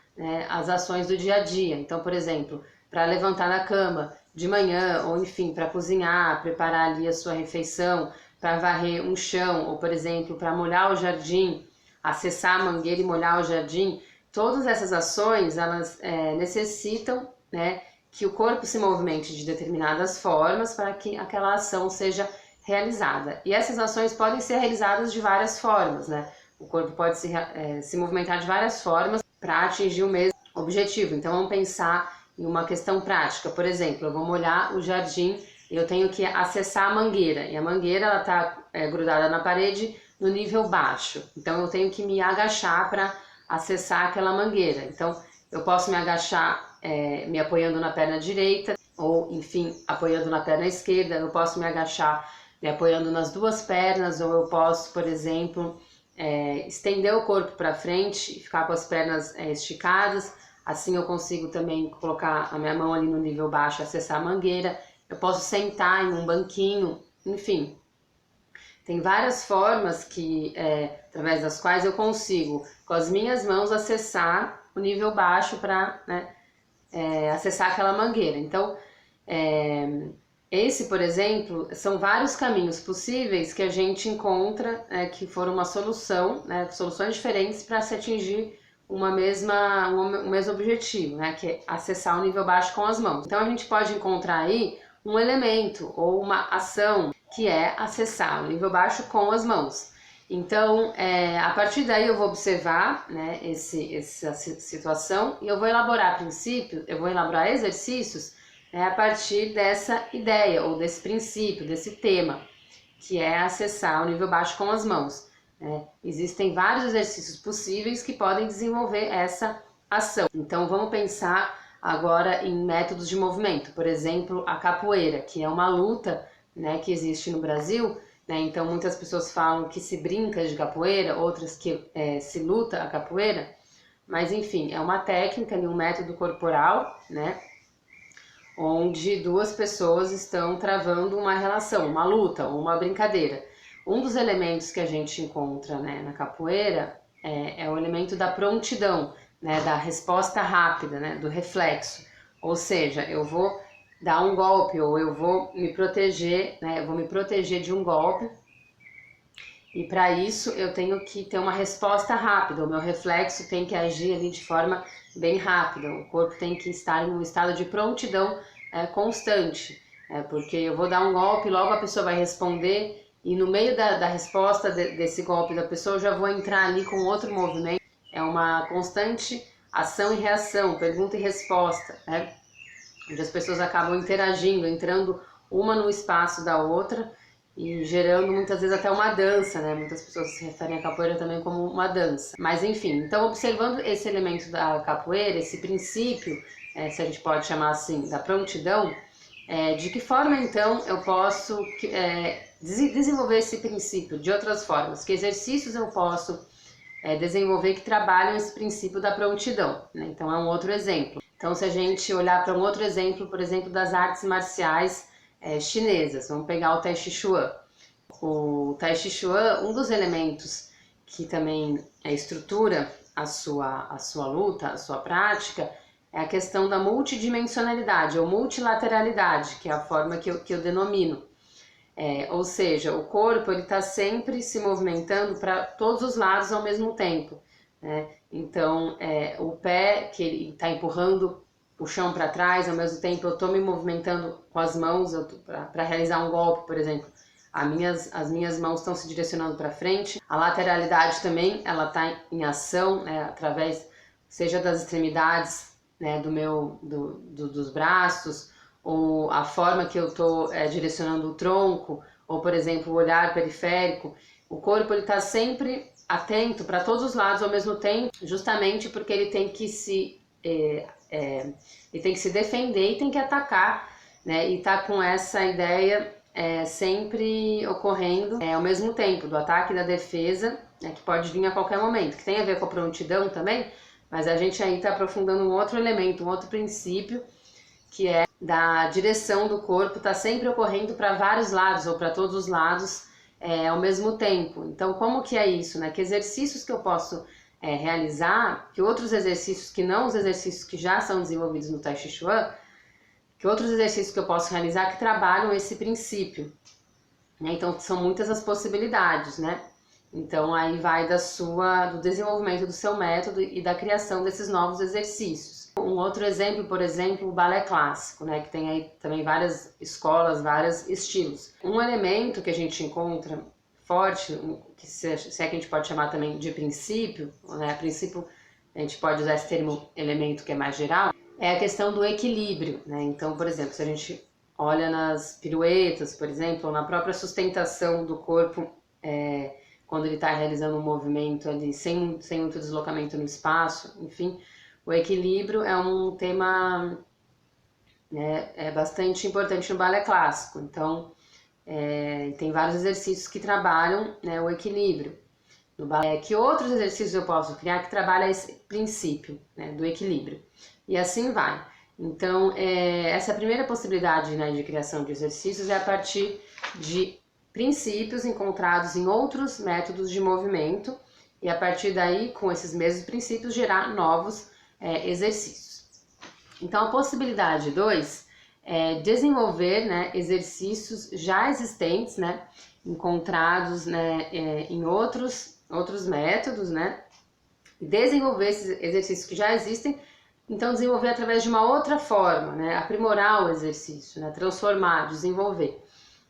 as ações do dia a dia. Então, por exemplo, para levantar da cama de manhã, ou enfim, para cozinhar, preparar ali a sua refeição, para varrer um chão, ou por exemplo, para molhar o jardim, acessar a mangueira e molhar o jardim, todas essas ações, elas necessitam, né, que o corpo se movimente de determinadas formas para que aquela ação seja realizada. E essas ações podem ser realizadas de várias formas, né? O corpo pode se movimentar de várias formas para atingir o mesmo objetivo. Então, vamos pensar em uma questão prática. Por exemplo, eu vou molhar o jardim e eu tenho que acessar a mangueira. E a mangueira está grudada na parede no nível baixo. Então, eu tenho que me agachar para acessar aquela mangueira. Então, eu posso me agachar me apoiando na perna direita, ou, enfim, apoiando na perna esquerda. Eu posso me agachar me apoiando nas duas pernas, ou eu posso, por exemplo, estender o corpo para frente e ficar com as pernas esticadas. Assim eu consigo também colocar a minha mão ali no nível baixo e acessar a mangueira. Eu posso sentar em um banquinho, enfim. Tem várias formas através das quais eu consigo, com as minhas mãos, acessar o nível baixo para acessar aquela mangueira. Então, esse, por exemplo, são vários caminhos possíveis que a gente encontra que foram uma solução, soluções diferentes para se atingir um mesmo objetivo, né, que é acessar o nível baixo com as mãos. Então a gente pode encontrar aí um elemento ou uma ação que é acessar o nível baixo com as mãos. Então, a partir daí eu vou observar, né, essa situação e eu vou elaborar princípios, eu vou elaborar exercícios a partir dessa ideia ou desse princípio, desse tema, que é acessar o nível baixo com as mãos. Existem vários exercícios possíveis que podem desenvolver essa ação. Então vamos pensar agora em métodos de movimento, por exemplo, a capoeira, que é uma luta, né, que existe no Brasil, né? Então muitas pessoas falam que se brinca de capoeira, outras que se luta a capoeira, mas enfim, é uma técnica, um método corporal, né, onde duas pessoas estão travando uma relação, uma luta ou uma brincadeira. Um dos elementos que a gente encontra, né, na capoeira é o elemento da prontidão, né, da resposta rápida, né, do reflexo. Ou seja, eu vou dar um golpe ou eu vou me proteger, né, eu vou me proteger de um golpe e para isso eu tenho que ter uma resposta rápida, o meu reflexo tem que agir ali de forma bem rápida, o corpo tem que estar em um estado de prontidão constante, porque eu vou dar um golpe, logo a pessoa vai responder e no meio da resposta desse golpe da pessoa eu já vou entrar ali com outro movimento. É uma constante ação e reação, pergunta e resposta, né? onde as pessoas acabam interagindo, entrando uma no espaço da outra e gerando muitas vezes até uma dança, né? Muitas pessoas se referem à capoeira também como uma dança. Mas enfim, então observando esse elemento da capoeira, esse princípio, se a gente pode chamar assim, da prontidão, de que forma então eu posso desenvolver esse princípio de outras formas? Que exercícios eu posso desenvolver que trabalham esse princípio da prontidão, né? Então é um outro exemplo. Então se a gente olhar para um outro exemplo, por exemplo, das artes marciais chinesas, vamos pegar o Tai Chi Chuan. O Tai Chi Chuan, um dos elementos que também estrutura a sua luta, a sua prática, é a questão da multidimensionalidade ou multilateralidade, que é a forma que eu denomino. Ou seja, o corpo está sempre se movimentando para todos os lados ao mesmo tempo, né? Então, o pé que ele está empurrando o chão para trás, ao mesmo tempo eu estou me movimentando com as mãos para realizar um golpe, por exemplo. As minhas mãos estão se direcionando para frente. A lateralidade também, ela está em ação, né, através, seja das extremidades, né, dos braços, ou a forma que eu estou direcionando o tronco, ou, por exemplo, o olhar periférico. O corpo está sempre atento para todos os lados ao mesmo tempo, justamente porque ele tem que se defender e tem que atacar, né? E tá com essa ideia sempre ocorrendo ao mesmo tempo, do ataque e da defesa, né, que pode vir a qualquer momento, que tem a ver com a prontidão também, mas a gente aí está aprofundando um outro elemento, um outro princípio, que é da direção do corpo, está sempre ocorrendo para vários lados ou para todos os lados ao mesmo tempo. Então, como que é isso, né? Que exercícios que eu posso realizar, que outros exercícios que não os exercícios que já são desenvolvidos no Tai Chi Chuan, que outros exercícios que eu posso realizar que trabalham esse princípio, né? Então são muitas as possibilidades, né? Então aí vai do desenvolvimento do seu método e da criação desses novos exercícios. Um outro exemplo, por exemplo, o balé clássico, né? Que tem aí também várias escolas, vários estilos. Um elemento que a gente encontra forte, que se é que a gente pode chamar também de princípio, né? Princípio, a gente pode usar esse termo elemento que é mais geral, é a questão do equilíbrio, né? Então, por exemplo, se a gente olha nas piruetas, por exemplo, ou na própria sustentação do corpo, quando ele está realizando um movimento ali sem muito deslocamento no espaço, enfim, o equilíbrio é um tema bastante importante no balé clássico. Então, tem vários exercícios que trabalham, né, o equilíbrio no balé. Que outros exercícios eu posso criar que trabalham esse princípio, né, do equilíbrio? E assim vai. Então, essa primeira possibilidade, né, de criação de exercícios é a partir de princípios encontrados em outros métodos de movimento e a partir daí, com esses mesmos princípios, gerar novos exercícios. Então, a possibilidade 2 é desenvolver, né, exercícios já existentes, né, encontrados, né, em outros métodos, né, desenvolver esses exercícios que já existem. Então, desenvolver através de uma outra forma, né? Aprimorar o exercício, né? Transformar, desenvolver.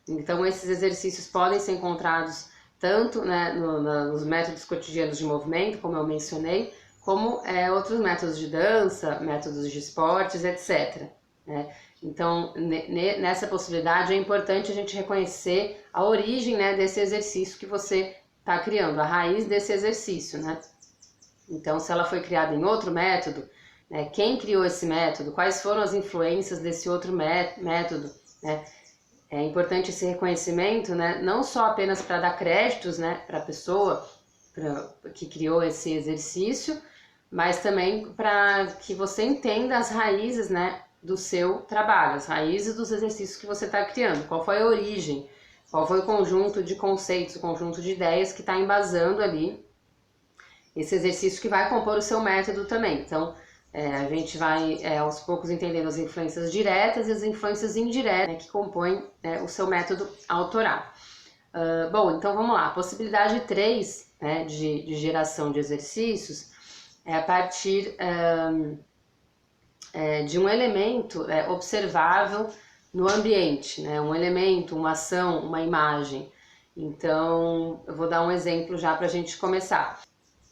Então, esses exercícios podem ser encontrados tanto, né, nos métodos cotidianos de movimento, como eu mencionei, como outros métodos de dança, métodos de esportes, etc. Né? Então, nessa possibilidade, é importante a gente reconhecer a origem, né, desse exercício que você está criando, a raiz desse exercício. Né? Então, se ela foi criada em outro método, quem criou esse método, quais foram as influências desse outro método, né? É importante esse reconhecimento, né? Não só apenas para dar créditos, né, para a pessoa que criou esse exercício, mas também para que você entenda as raízes, né, do seu trabalho, as raízes dos exercícios que você está criando, qual foi a origem, qual foi o conjunto de conceitos, o conjunto de ideias que está embasando ali esse exercício que vai compor o seu método também. Então, a gente vai aos poucos entendendo as influências diretas e as influências indiretas, né, que compõem o seu método autoral. Bom, então vamos lá. A possibilidade 3, né, de geração de exercícios é a partir de um elemento observável no ambiente, né, um elemento, uma ação, uma imagem. Então, eu vou dar um exemplo já para a gente começar.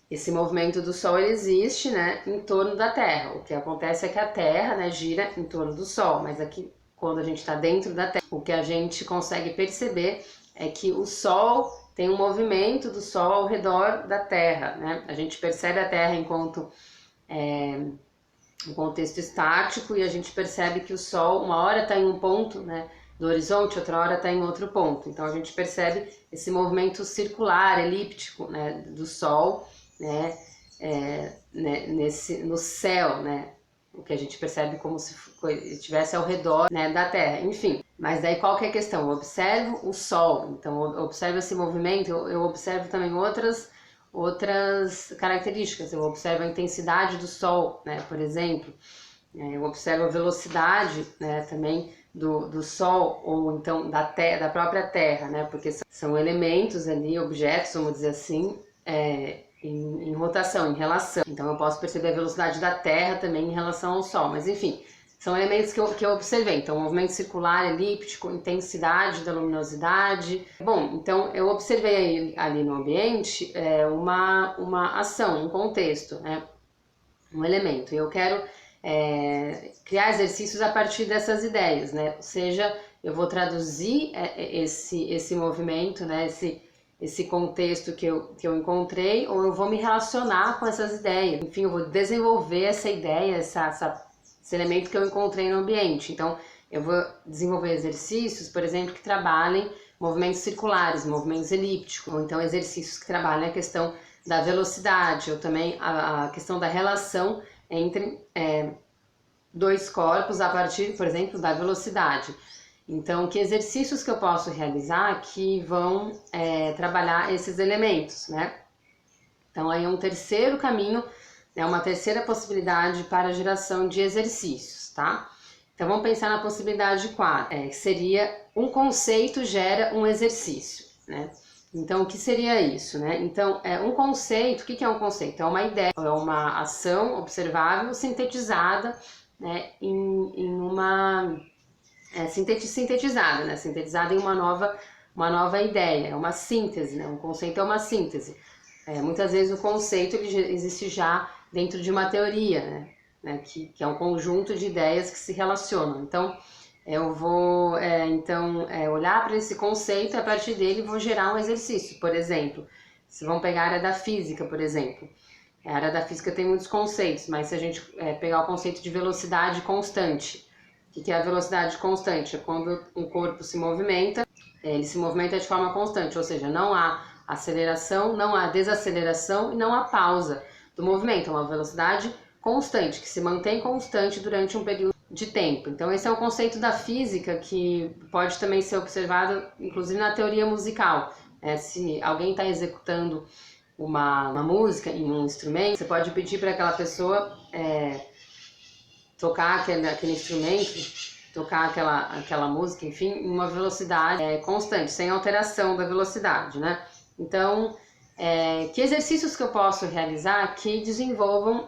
esse movimento do Sol ele existe, né, em torno da Terra. O que acontece é que a Terra, né, gira em torno do Sol, mas aqui, quando a gente está dentro da Terra, o que a gente consegue perceber é que o Sol tem um movimento do Sol ao redor da Terra, né? A gente percebe a Terra enquanto um contexto estático e a gente percebe que o Sol, uma hora está em um ponto, né, do horizonte, outra hora está em outro ponto. Então a gente percebe esse movimento circular, elíptico, né, do Sol, né, no céu, né, o que a gente percebe como se estivesse ao redor, né, da Terra, enfim. Mas daí qual que é a questão? Eu observo o Sol, então eu observo esse movimento, eu observo também outras características. Eu observo a intensidade do Sol, né, por exemplo. Eu observo a velocidade, né, também do Sol, ou então da própria Terra, né, porque são elementos ali, objetos, vamos dizer assim, em rotação, em relação. Então eu posso perceber a velocidade da Terra também em relação ao Sol, mas enfim, são elementos que eu observei. Então, movimento circular, elíptico, intensidade da luminosidade. Bom, então eu observei ali no ambiente uma ação, um contexto, né, um elemento. E eu quero criar exercícios a partir dessas ideias, né? Ou seja, eu vou traduzir esse movimento, né? Esse contexto que eu encontrei, ou eu vou me relacionar com essas ideias. Enfim, eu vou desenvolver essa ideia, esse elemento que eu encontrei no ambiente. Então, eu vou desenvolver exercícios, por exemplo, que trabalhem movimentos circulares, movimentos elípticos, ou então exercícios que trabalhem a questão da velocidade, ou também a questão da relação entre dois corpos a partir, por exemplo, da velocidade. Então, que exercícios que eu posso realizar que vão trabalhar esses elementos, né? Então, aí é um terceiro caminho, né, uma terceira possibilidade para a geração de exercícios, tá? Então, vamos pensar na possibilidade 4, que seria um conceito gera um exercício, né? Então, o que seria isso, né? Então, um conceito, o que é um conceito? É uma ideia, é uma ação observável sintetizada, né, em uma... sintetizada, né? Sintetizada em uma nova ideia, é uma síntese, né? Um conceito é uma síntese. Muitas vezes o conceito ele existe já dentro de uma teoria, né? Que é um conjunto de ideias que se relacionam. Então, eu vou olhar para esse conceito e a partir dele vou gerar um exercício. Por exemplo, se vamos pegar a área da física, por exemplo. A área da física tem muitos conceitos, mas se a gente pegar o conceito de velocidade constante, o que é a velocidade constante? É quando um corpo se movimenta, ele se movimenta de forma constante, ou seja, não há aceleração, não há desaceleração e não há pausa do movimento. É uma velocidade constante, que se mantém constante durante um período de tempo. Então esse é o conceito da física que pode também ser observado, inclusive na teoria musical. Se alguém está executando uma música em um instrumento, você pode pedir para aquela pessoa tocar aquele instrumento, tocar aquela música, enfim, em uma velocidade constante, sem alteração da velocidade, né? Então, que exercícios que eu posso realizar que desenvolvam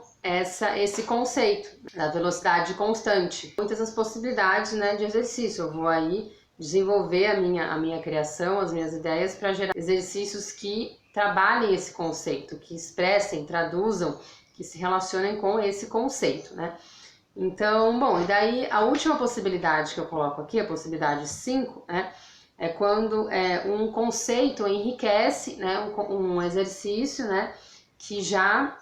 esse conceito da velocidade constante? Muitas as possibilidades, né, de exercício. Eu vou aí desenvolver a minha criação, as minhas ideias para gerar exercícios que trabalhem esse conceito, que expressem, traduzam, que se relacionem com esse conceito, né? Então, bom, e daí a última possibilidade que eu coloco aqui, a possibilidade 5, né, é quando um conceito enriquece, né, um exercício, né, que já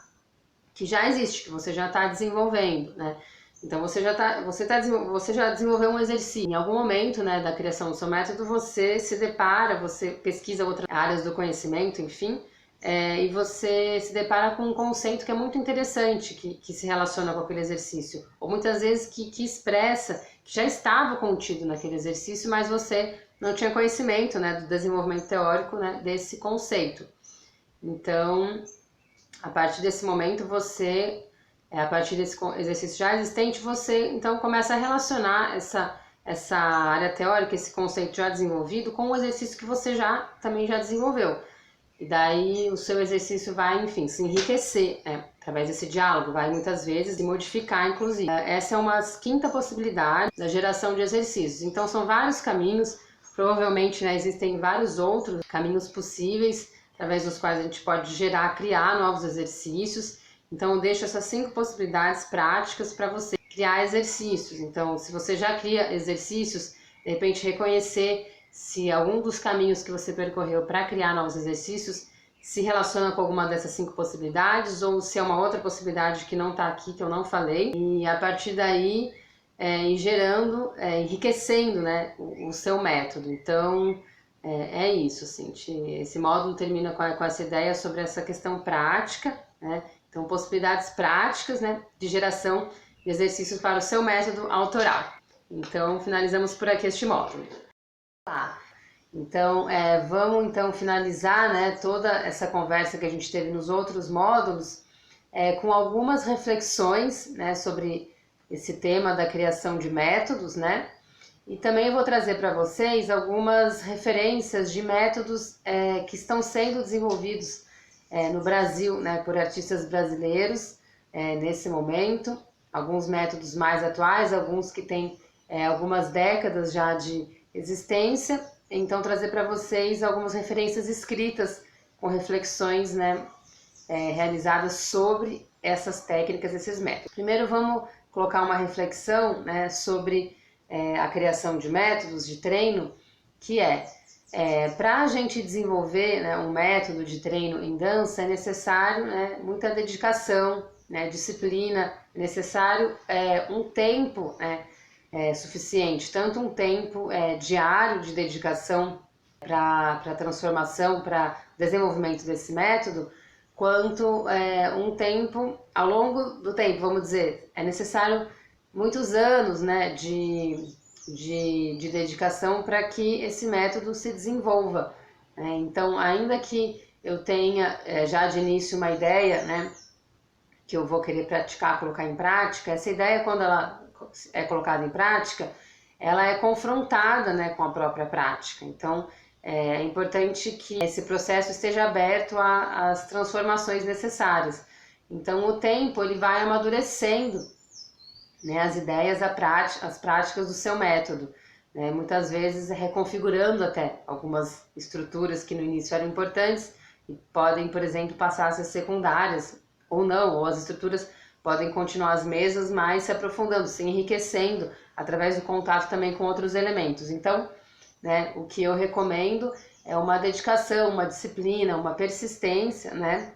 existe, que você já está desenvolvendo, né? Então você já desenvolveu um exercício. Em algum momento, né, da criação do seu método, você se depara, você pesquisa outras áreas do conhecimento, enfim, e você se depara com um conceito que é muito interessante, que se relaciona com aquele exercício, ou muitas vezes que expressa, que já estava contido naquele exercício, mas você não tinha conhecimento, né, do desenvolvimento teórico, né, desse conceito. Então, a partir desse momento, a partir desse exercício já existente, você então começa a relacionar essa área teórica, esse conceito já desenvolvido, com o exercício que você também já desenvolveu. E daí o seu exercício vai, enfim, se enriquecer, através desse diálogo, vai muitas vezes se modificar, inclusive. Essa é uma quinta possibilidade da geração de exercícios. Então são vários caminhos, provavelmente, né, existem vários outros caminhos possíveis através dos quais a gente pode gerar, criar novos exercícios. Então eu deixo essas 5 possibilidades práticas para você criar exercícios. Então, se você já cria exercícios, de repente reconhecer se algum dos caminhos que você percorreu para criar novos exercícios se relaciona com alguma dessas 5 possibilidades, ou se é uma outra possibilidade que não está aqui, que eu não falei, e a partir daí ir gerando, enriquecendo, né, o seu método. Então é isso, assim, esse módulo termina com essa ideia sobre essa questão prática, né? Então possibilidades práticas, né, de geração de exercícios para o seu método autoral. Então finalizamos por aqui este módulo. Tá. Então, vamos então finalizar, né, toda essa conversa que a gente teve nos outros módulos com algumas reflexões, né, sobre esse tema da criação de métodos, né? E também eu vou trazer para vocês algumas referências de métodos que estão sendo desenvolvidos no Brasil, né, por artistas brasileiros nesse momento. Alguns métodos mais atuais, alguns que têm algumas décadas já de existência. Então, trazer para vocês algumas referências escritas com reflexões, né, realizadas sobre essas técnicas, esses métodos. Primeiro, vamos colocar uma reflexão, né, sobre a criação de métodos de treino, que para a gente desenvolver, né, um método de treino em dança, é necessário, né, muita dedicação, né, disciplina, é necessário um tempo, né, suficiente, tanto um tempo diário de dedicação para a transformação, para o desenvolvimento desse método, quanto um tempo, ao longo do tempo, vamos dizer, é necessário muitos anos, né, de dedicação para que esse método se desenvolva. Então, ainda que eu tenha já de início uma ideia, né, que eu vou querer praticar, colocar em prática, essa ideia, quando ela é colocada em prática, ela é confrontada, né, com a própria prática. Então, é importante que esse processo esteja aberto às transformações necessárias. Então, o tempo ele vai amadurecendo, né, as ideias, as práticas do seu método, né, muitas vezes reconfigurando até algumas estruturas que no início eram importantes e podem, por exemplo, passar a ser secundárias ou não, ou as estruturas podem continuar as mesmas, mas se aprofundando, se enriquecendo através do contato também com outros elementos. Então, né, o que eu recomendo é uma dedicação, uma disciplina, uma persistência, né,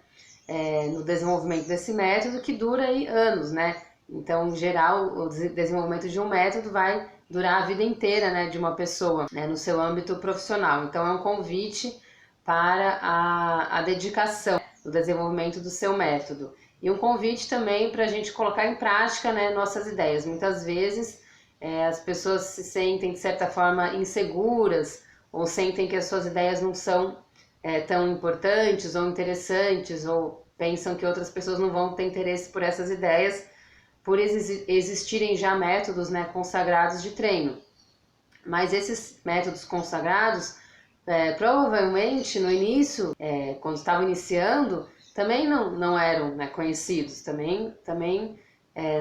no desenvolvimento desse método que dura aí anos, né? Então, em geral, o desenvolvimento de um método vai durar a vida inteira, né, de uma pessoa, né, no seu âmbito profissional. Então, é um convite para a dedicação no desenvolvimento do seu método. E um convite também para a gente colocar em prática, né, nossas ideias. Muitas vezes as pessoas se sentem, de certa forma, inseguras ou sentem que as suas ideias não são tão importantes ou interessantes, ou pensam que outras pessoas não vão ter interesse por essas ideias, por existirem já métodos, né, consagrados de treino. Mas esses métodos consagrados, provavelmente no início, quando estavam iniciando, também não eram, né, conhecidos, também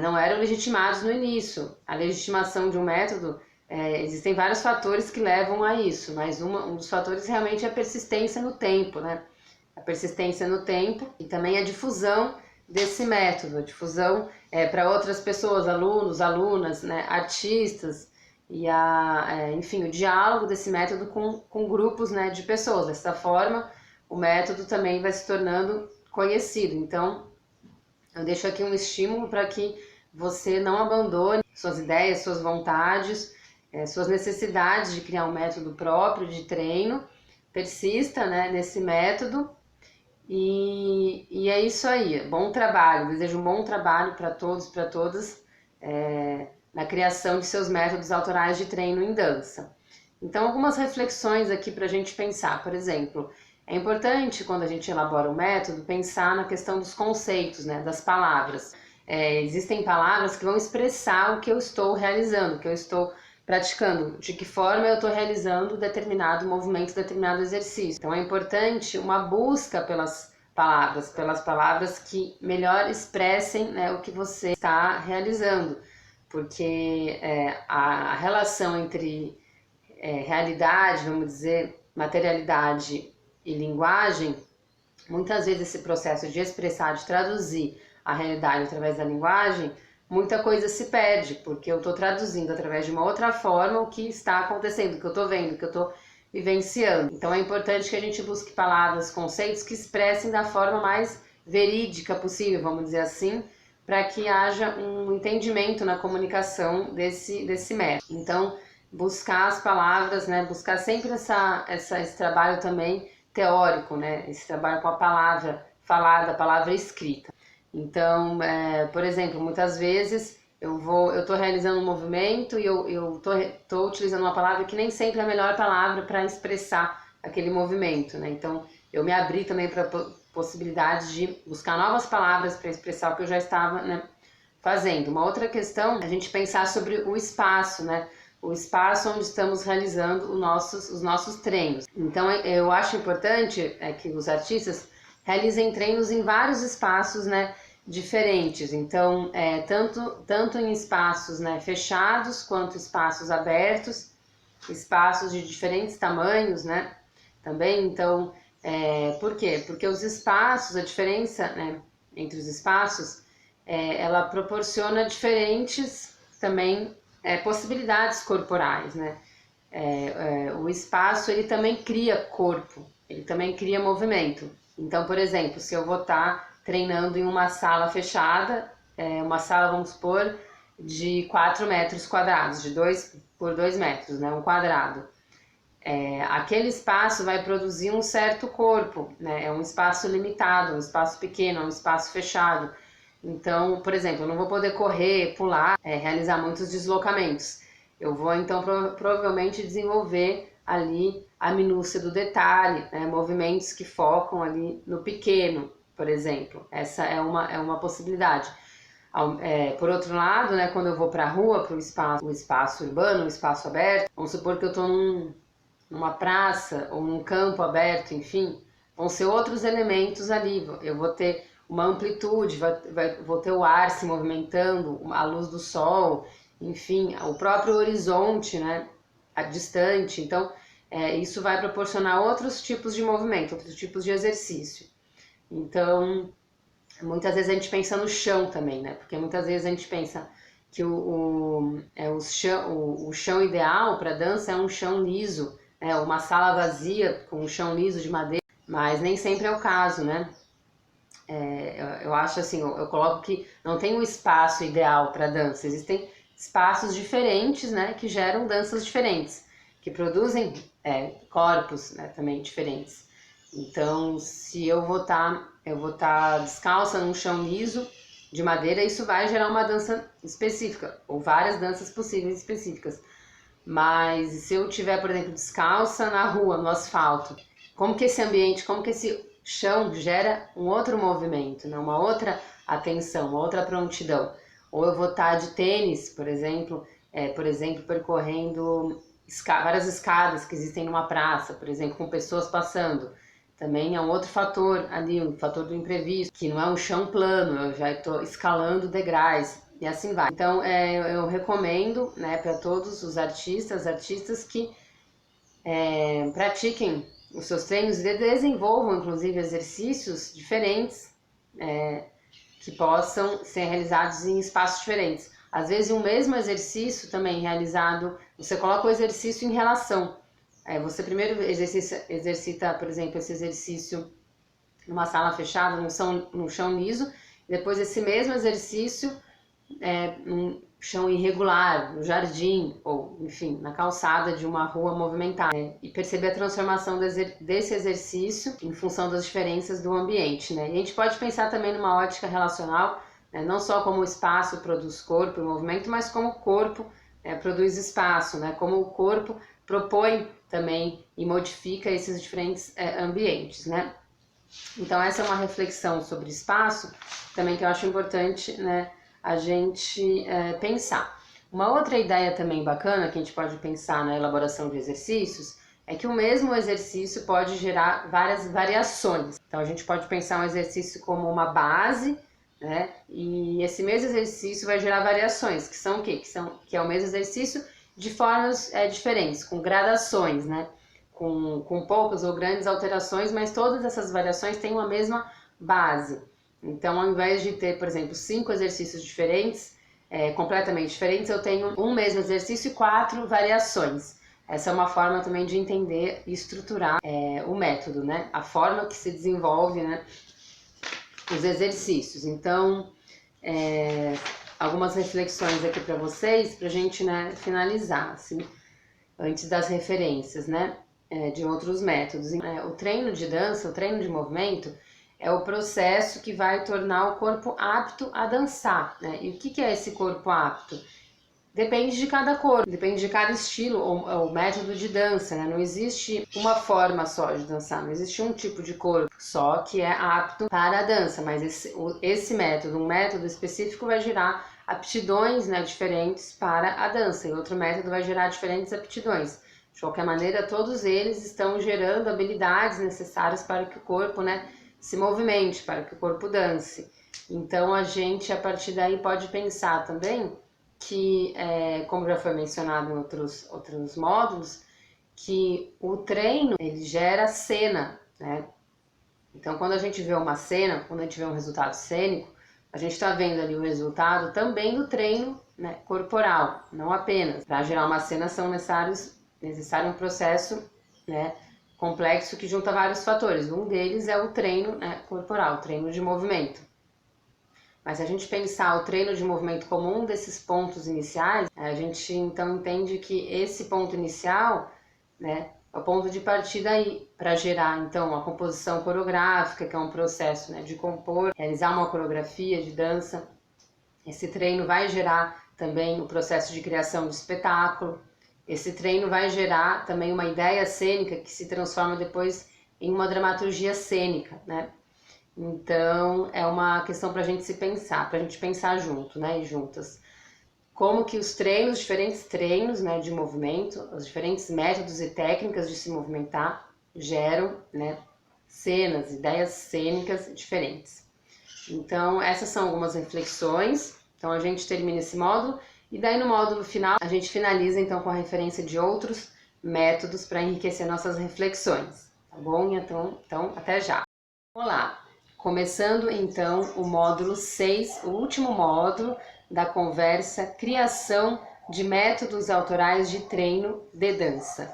não eram legitimados no início. A legitimação de um método, existem vários fatores que levam a isso, mas um dos fatores realmente é a persistência no tempo, né? A persistência no tempo e também a difusão desse método, a difusão para outras pessoas, alunos, alunas, né, artistas, e enfim, o diálogo desse método com grupos, né, de pessoas. Dessa forma, o método também vai se tornando conhecido. Então, eu deixo aqui um estímulo para que você não abandone suas ideias, suas vontades, suas necessidades de criar um método próprio de treino, persista, né, nesse método. E é isso aí, bom trabalho, desejo um bom trabalho para todos, para todas, na criação de seus métodos autorais de treino em dança. Então, algumas reflexões aqui para a gente pensar. Por exemplo, é importante, quando a gente elabora um método, pensar na questão dos conceitos, né, das palavras. Existem palavras que vão expressar o que eu estou realizando, o que eu estou praticando, de que forma eu estou realizando determinado movimento, determinado exercício. Então, é importante uma busca pelas palavras que melhor expressem, né, o que você está realizando, porque a relação entre realidade, vamos dizer, materialidade e linguagem muitas vezes esse processo de expressar, de traduzir a realidade através da linguagem, muita coisa se perde, porque eu estou traduzindo através de uma outra forma o que está acontecendo, o que eu estou vendo, o que eu estou vivenciando. Então é importante que a gente busque palavras, conceitos que expressem da forma mais verídica possível, vamos dizer assim, para que haja um entendimento na comunicação desse método. Então, buscar as palavras, né, buscar sempre esse trabalho também teórico, né, esse trabalho com a palavra falada, a palavra escrita. Então, por exemplo, muitas vezes eu estou realizando um movimento e eu tô utilizando uma palavra que nem sempre é a melhor palavra para expressar aquele movimento, né? Então, eu me abri também para possibilidade de buscar novas palavras para expressar o que eu já estava, né, fazendo. Uma outra questão é a gente pensar sobre o espaço, né? O espaço onde estamos realizando os nossos treinos. Então, eu acho importante que os artistas realizem treinos em vários espaços, né, diferentes. Então, tanto em espaços, né, fechados, quanto espaços abertos, espaços de diferentes tamanhos, né, também. Então, por quê? Porque os espaços, a diferença, né, entre os espaços, ela proporciona diferentes também possibilidades corporais, né? O espaço, ele também cria corpo, ele também cria movimento. Então, por exemplo, se eu vou estar treinando em uma sala fechada, uma sala, vamos supor, de 4 metros quadrados, de 2 por 2 metros, né, um quadrado. Aquele espaço vai produzir um certo corpo, né, é um espaço limitado, um espaço pequeno, é um espaço fechado. Então, por exemplo, eu não vou poder correr, pular, realizar muitos deslocamentos. Eu vou, então, provavelmente desenvolver ali a minúcia do detalhe, né, movimentos que focam ali no pequeno, por exemplo. Essa é uma possibilidade. Por outro lado, né, quando eu vou para a rua, para o espaço urbano, o espaço aberto, vamos supor que eu estou numa praça ou num campo aberto, enfim, vão ser outros elementos ali. Eu vou ter uma amplitude, vou ter o ar se movimentando, a luz do sol, enfim, o próprio horizonte, né, distante. Então, isso vai proporcionar outros tipos de movimento, outros tipos de exercício. Então, muitas vezes a gente pensa no chão também, né? Porque muitas vezes a gente pensa que o chão ideal para dança é um chão liso, uma sala vazia com um chão liso de madeira, mas nem sempre é o caso, né? Eu acho assim, eu coloco que não tem um espaço ideal para dança, existem espaços diferentes, né, que geram danças diferentes, que produzem corpos, né, também diferentes. Então, se eu vou estar descalça num chão liso de madeira, isso vai gerar uma dança específica, ou várias danças possíveis específicas. Mas se eu tiver, por exemplo, descalça na rua, no asfalto, como que esse ambiente, como que esse chão gera um outro movimento, né? Uma outra atenção, uma outra prontidão. Ou eu vou estar de tênis, por exemplo, percorrendo várias escadas que existem numa praça, por exemplo, com pessoas passando. Também é um outro fator ali, um fator do imprevisto, que não é um chão plano, eu já estou escalando degraus e assim vai. Então, eu recomendo, né, para todos os artistas que pratiquem os seus treinos e desenvolvam, inclusive, exercícios diferentes que possam ser realizados em espaços diferentes. Às vezes, um mesmo exercício também realizado, você coloca o exercício em relação. Você primeiro exercita, por exemplo, esse exercício numa sala fechada, num chão liso, depois esse mesmo exercício num chão irregular, no jardim, ou enfim, na calçada de uma rua movimentada, e perceber a transformação desse exercício em função das diferenças do ambiente, né? E a gente pode pensar também numa ótica relacional, né? Não só como o espaço produz corpo e movimento, mas como o corpo produz espaço, né? Como o corpo propõe também e modifica esses diferentes ambientes, né? Então essa é uma reflexão sobre espaço também que eu acho importante, né, a gente pensar. Uma outra ideia também bacana que a gente pode pensar na elaboração de exercícios é que o mesmo exercício pode gerar várias variações. Então a gente pode pensar um exercício como uma base, né, e esse mesmo exercício vai gerar variações, que são o quê? Que é o mesmo exercício de formas diferentes, com gradações, né? com poucas ou grandes alterações, mas todas essas variações têm uma mesma base. Então, ao invés de ter, por exemplo, 5 exercícios diferentes, completamente diferentes, eu tenho um mesmo exercício e 4 variações. Essa é uma forma também de entender e estruturar o método, né? A forma que se desenvolve, né, os exercícios. Então, algumas reflexões aqui para vocês, para a gente, né, finalizar, assim, antes das referências, né, de outros métodos. O treino de dança, o treino de movimento, é o processo que vai tornar o corpo apto a dançar, né? E o que é esse corpo apto? Depende de cada corpo, depende de cada estilo ou método de dança, né? Não existe uma forma só de dançar, não existe um tipo de corpo só que é apto para a dança, mas esse método, um método específico vai gerar aptidões, né, diferentes para a dança, e outro método vai gerar diferentes aptidões. De qualquer maneira, todos eles estão gerando habilidades necessárias para que o corpo, né, se movimente, para que o corpo dance. Então a gente, a partir daí, pode pensar também que, como já foi mencionado em outros módulos, que o treino ele gera cena, né? Então, quando a gente vê uma cena, quando a gente vê um resultado cênico, a gente está vendo ali o resultado também do treino, né, corporal, não apenas. Para gerar uma cena são necessário um processo, né, complexo que junta vários fatores. Um deles é o treino, né, corporal, o treino de movimento. Mas se a gente pensar o treino de movimento como um desses pontos iniciais, a gente então entende que esse ponto inicial, né, é o ponto de partida aí para gerar então a composição coreográfica, que é um processo, né, de compor, realizar uma coreografia de dança. Esse treino vai gerar também o processo de criação de espetáculo. Esse treino vai gerar também uma ideia cênica que se transforma depois em uma dramaturgia cênica, né? Então, é uma questão para a gente se pensar, para a gente pensar junto, né, e juntas. Como que os diferentes treinos, né, de movimento, os diferentes métodos e técnicas de se movimentar geram, né, cenas, ideias cênicas diferentes. Então, essas são algumas reflexões. Então, a gente termina esse módulo e daí no módulo final a gente finaliza então com a referência de outros métodos para enriquecer nossas reflexões, tá bom? Então, até já. Olá! Começando então o módulo 6, o último módulo da conversa Criação de Métodos Autorais de Treino de Dança.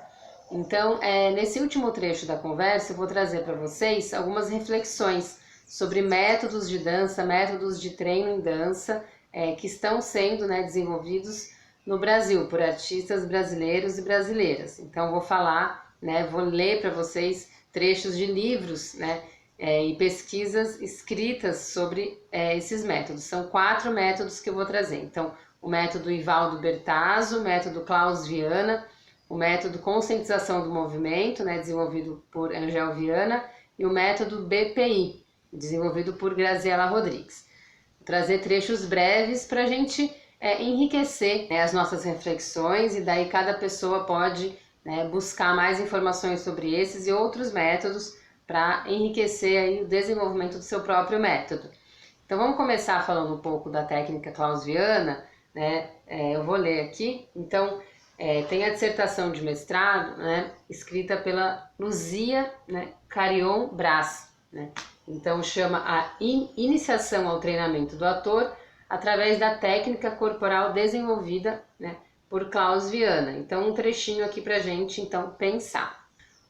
Então, nesse último trecho da conversa, eu vou trazer para vocês algumas reflexões sobre métodos de dança, métodos de treino em dança que estão sendo, né, desenvolvidos no Brasil por artistas brasileiros e brasileiras. Então, vou falar, né, vou ler para vocês trechos de livros, né, e pesquisas escritas sobre esses métodos. São 4 métodos que eu vou trazer. Então, o método Ivaldo Bertazzo, o método Klaus Viana, o método Conscientização do Movimento, né, desenvolvido por Angel Viana, e o método BPI, desenvolvido por Graziela Rodrigues. Vou trazer trechos breves para a gente enriquecer, né, as nossas reflexões, e daí cada pessoa pode, né, buscar mais informações sobre esses e outros métodos para enriquecer aí o desenvolvimento do seu próprio método. Então vamos começar falando um pouco da técnica clausiana, né? Eu vou ler aqui. Então tem a dissertação de mestrado, né, escrita pela Luzia, né, Carion Brás, né? Então chama a iniciação ao treinamento do ator através da técnica corporal desenvolvida, né, por Klaus Viana. Então um trechinho aqui para a gente então pensar.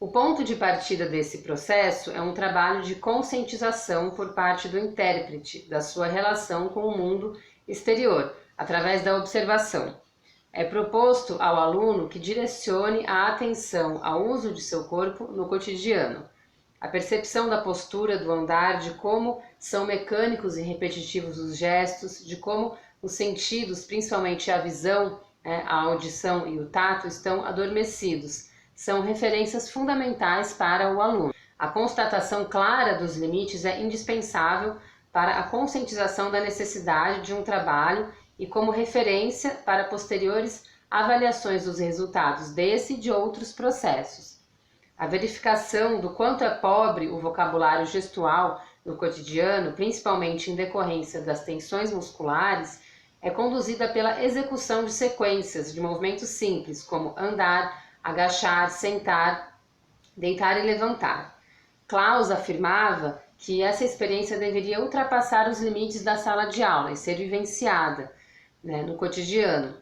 O ponto de partida desse processo é um trabalho de conscientização por parte do intérprete da sua relação com o mundo exterior, através da observação. É proposto ao aluno que direcione a atenção ao uso de seu corpo no cotidiano. A percepção da postura, do andar, de como são mecânicos e repetitivos os gestos, de como os sentidos, principalmente a visão, a audição e o tato, estão adormecidos. São referências fundamentais para o aluno. A constatação clara dos limites é indispensável para a conscientização da necessidade de um trabalho e como referência para posteriores avaliações dos resultados desse e de outros processos. A verificação do quanto é pobre o vocabulário gestual no cotidiano, principalmente em decorrência das tensões musculares, é conduzida pela execução de sequências de movimentos simples, como andar, agachar, sentar, Deitar e levantar. Klaus afirmava que essa experiência deveria ultrapassar os limites da sala de aula e ser vivenciada, né, no cotidiano.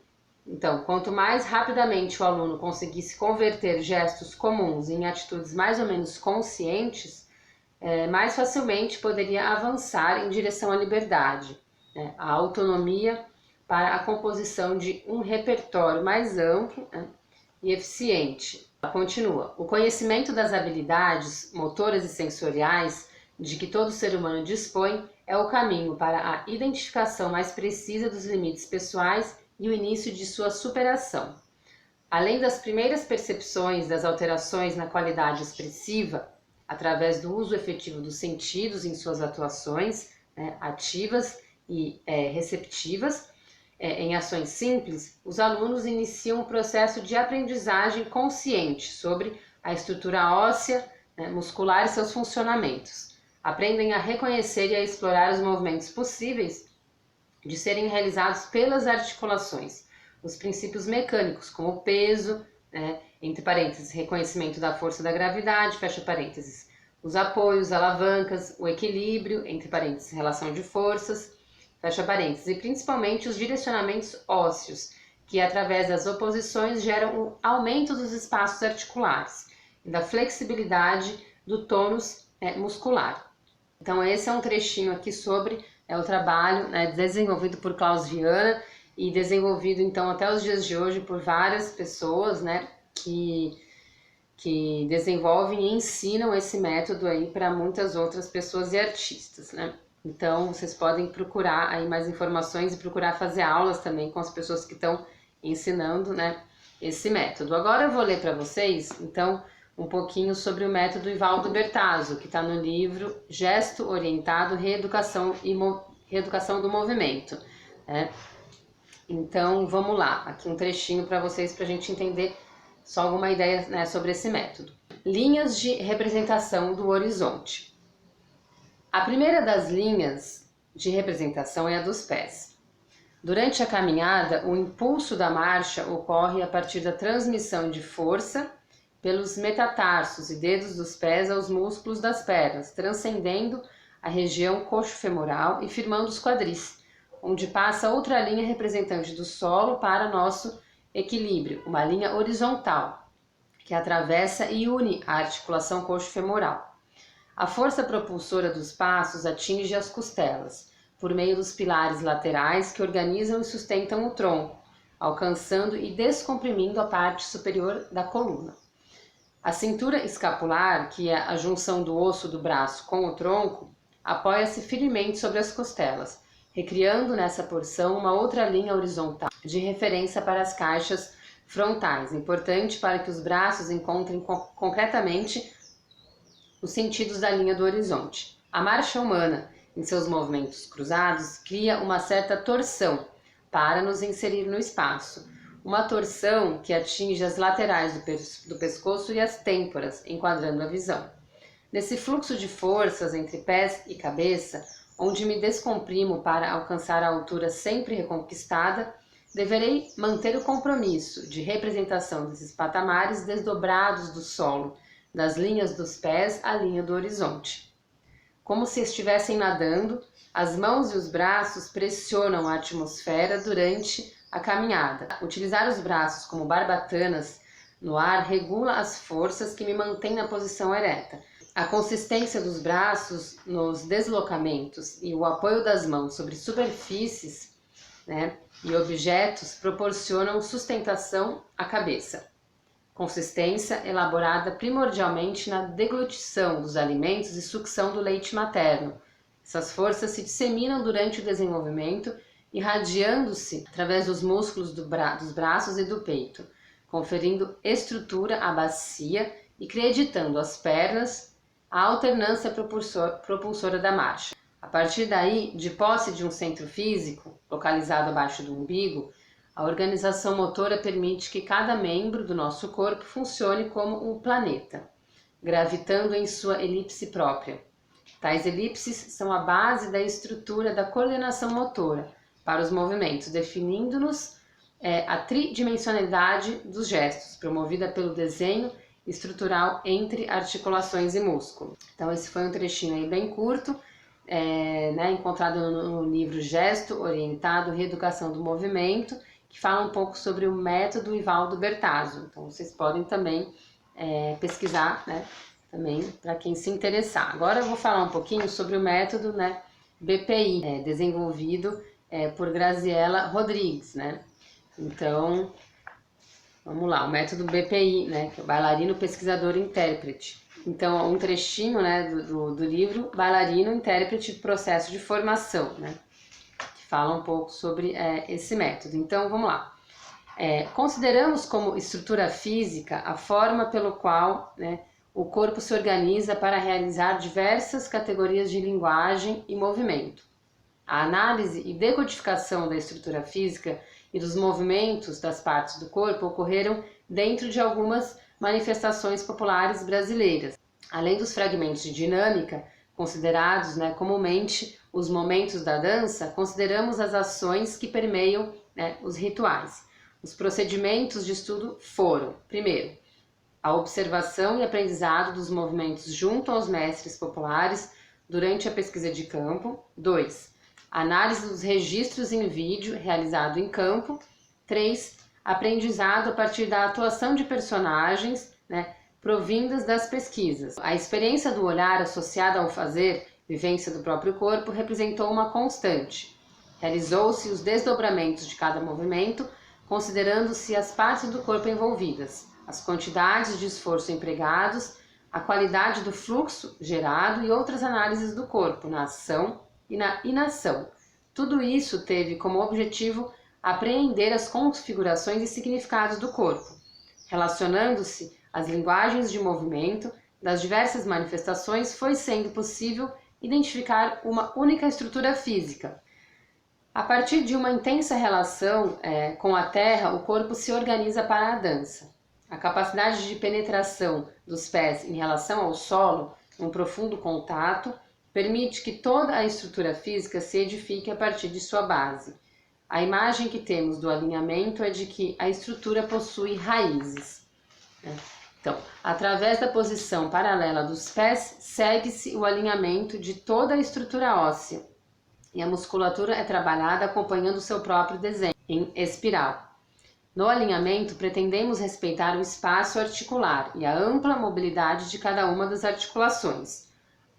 Então, quanto mais rapidamente o aluno conseguisse converter gestos comuns em atitudes mais ou menos conscientes, mais facilmente poderia avançar em direção à liberdade, né, à autonomia para a composição de um repertório mais amplo, né, e eficiente. Ela continua: o conhecimento das habilidades motoras e sensoriais de que todo ser humano dispõe é o caminho para a identificação mais precisa dos limites pessoais e o início de sua superação. Além das primeiras percepções das alterações na qualidade expressiva, através do uso efetivo dos sentidos em suas atuações, né, ativas e receptivas, em ações simples, os alunos iniciam um processo de aprendizagem consciente sobre a estrutura óssea, né, muscular e seus funcionamentos. Aprendem a reconhecer e a explorar os movimentos possíveis de serem realizados pelas articulações, os princípios mecânicos, como o peso, né, entre parênteses, reconhecimento da força da gravidade, fecha parênteses, os apoios, alavancas, o equilíbrio, entre parênteses, relação de forças, fecha parênteses, e principalmente os direcionamentos ósseos, que através das oposições geram o aumento dos espaços articulares e da flexibilidade do tônus muscular. Então esse é um trechinho aqui sobre o trabalho, né, desenvolvido por Klaus Viana e desenvolvido então até os dias de hoje por várias pessoas, né, que desenvolvem e ensinam esse método aí para muitas outras pessoas e artistas, né? Então, vocês podem procurar aí mais informações e procurar fazer aulas também com as pessoas que estão ensinando, né, esse método. Agora eu vou ler para vocês, então, um pouquinho sobre o método Ivaldo Bertazzo, que está no livro Gesto Orientado, Reeducação do Movimento, né? Então, vamos lá, aqui um trechinho para vocês, para a gente entender só alguma ideia, né, sobre esse método. Linhas de representação do horizonte. A primeira das linhas de representação é a dos pés. Durante a caminhada, o impulso da marcha ocorre a partir da transmissão de força pelos metatarsos e dedos dos pés aos músculos das pernas, transcendendo a região coxo-femoral e firmando os quadris, onde passa outra linha representante do solo para nosso equilíbrio, uma linha horizontal, que atravessa e une a articulação coxo-femoral. A força propulsora dos passos atinge as costelas, por meio dos pilares laterais que organizam e sustentam o tronco, alcançando e descomprimindo a parte superior da coluna. A cintura escapular, que é a junção do osso do braço com o tronco, apoia-se firmemente sobre as costelas, recriando nessa porção uma outra linha horizontal de referência para as caixas frontais, importante para que os braços encontrem concretamente os sentidos da linha do horizonte. A marcha humana, em seus movimentos cruzados, cria uma certa torção para nos inserir no espaço. Uma torção que atinge as laterais do pescoço e as têmporas, enquadrando a visão. Nesse fluxo de forças entre pés e cabeça, onde me descomprimo para alcançar a altura sempre reconquistada, deverei manter o compromisso de representação desses patamares desdobrados do solo, das linhas dos pés à linha do horizonte. Como se estivessem nadando, as mãos e os braços pressionam a atmosfera durante a caminhada. Utilizar os braços como barbatanas no ar regula as forças que me mantêm na posição ereta. A consistência dos braços nos deslocamentos e o apoio das mãos sobre superfícies, né, e objetos proporcionam sustentação à cabeça. Consistência elaborada primordialmente na deglutição dos alimentos e sucção do leite materno. Essas forças se disseminam durante o desenvolvimento, irradiando-se através dos músculos dos braços e do peito, conferindo estrutura à bacia e creditando às pernas a alternância propulsora da marcha. A partir daí, de posse de um centro físico, localizado abaixo do umbigo, a organização motora permite que cada membro do nosso corpo funcione como um planeta, gravitando em sua elipse própria. Tais elipses são a base da estrutura da coordenação motora para os movimentos, definindo-nos a tridimensionalidade dos gestos, promovida pelo desenho estrutural entre articulações e músculo. Então esse foi um trechinho aí bem curto, encontrado no livro Gesto Orientado, Reeducação do Movimento, que fala um pouco sobre o método Ivaldo Bertazzo. Então vocês podem também pesquisar, né, também para quem se interessar. Agora eu vou falar um pouquinho sobre o método, né, BPI, desenvolvido por Graziella Rodrigues, né? Então, vamos lá, o método BPI, né, que é o bailarino, pesquisador, intérprete. Então, um trechinho, né, do livro Bailarino, Intérprete, Processo de Formação, né, que fala um pouco sobre esse método. Então, vamos lá. Consideramos como estrutura física a forma pelo qual, né, o corpo se organiza para realizar diversas categorias de linguagem e movimento. A análise e decodificação da estrutura física e dos movimentos das partes do corpo ocorreram dentro de algumas manifestações populares brasileiras. Além dos fragmentos de dinâmica, considerados, né, comumente os momentos da dança, consideramos as ações que permeiam, né, os rituais. Os procedimentos de estudo foram, primeiro, a observação e aprendizado dos movimentos junto aos mestres populares durante a pesquisa de campo. 2. Análise dos registros em vídeo realizado em campo. 3. Aprendizado a partir da atuação de personagens, né, provindas das pesquisas. A experiência do olhar associada ao fazer, vivência do próprio corpo, representou uma constante. Realizou-se os desdobramentos de cada movimento, considerando-se as partes do corpo envolvidas, as quantidades de esforço empregados, a qualidade do fluxo gerado e outras análises do corpo na ação e na inação. Tudo isso teve como objetivo apreender as configurações e significados do corpo, relacionando-se às linguagens de movimento das diversas manifestações, foi sendo possível identificar uma única estrutura física. A partir de uma intensa relação com a terra, o corpo se organiza para a dança. A capacidade de penetração dos pés em relação ao solo, um profundo contato, permite que toda a estrutura física se edifique a partir de sua base. A imagem que temos do alinhamento é de que a estrutura possui raízes. Então, através da posição paralela dos pés, segue-se o alinhamento de toda a estrutura óssea e a musculatura é trabalhada acompanhando seu próprio desenho, em espiral. No alinhamento, pretendemos respeitar o espaço articular e a ampla mobilidade de cada uma das articulações.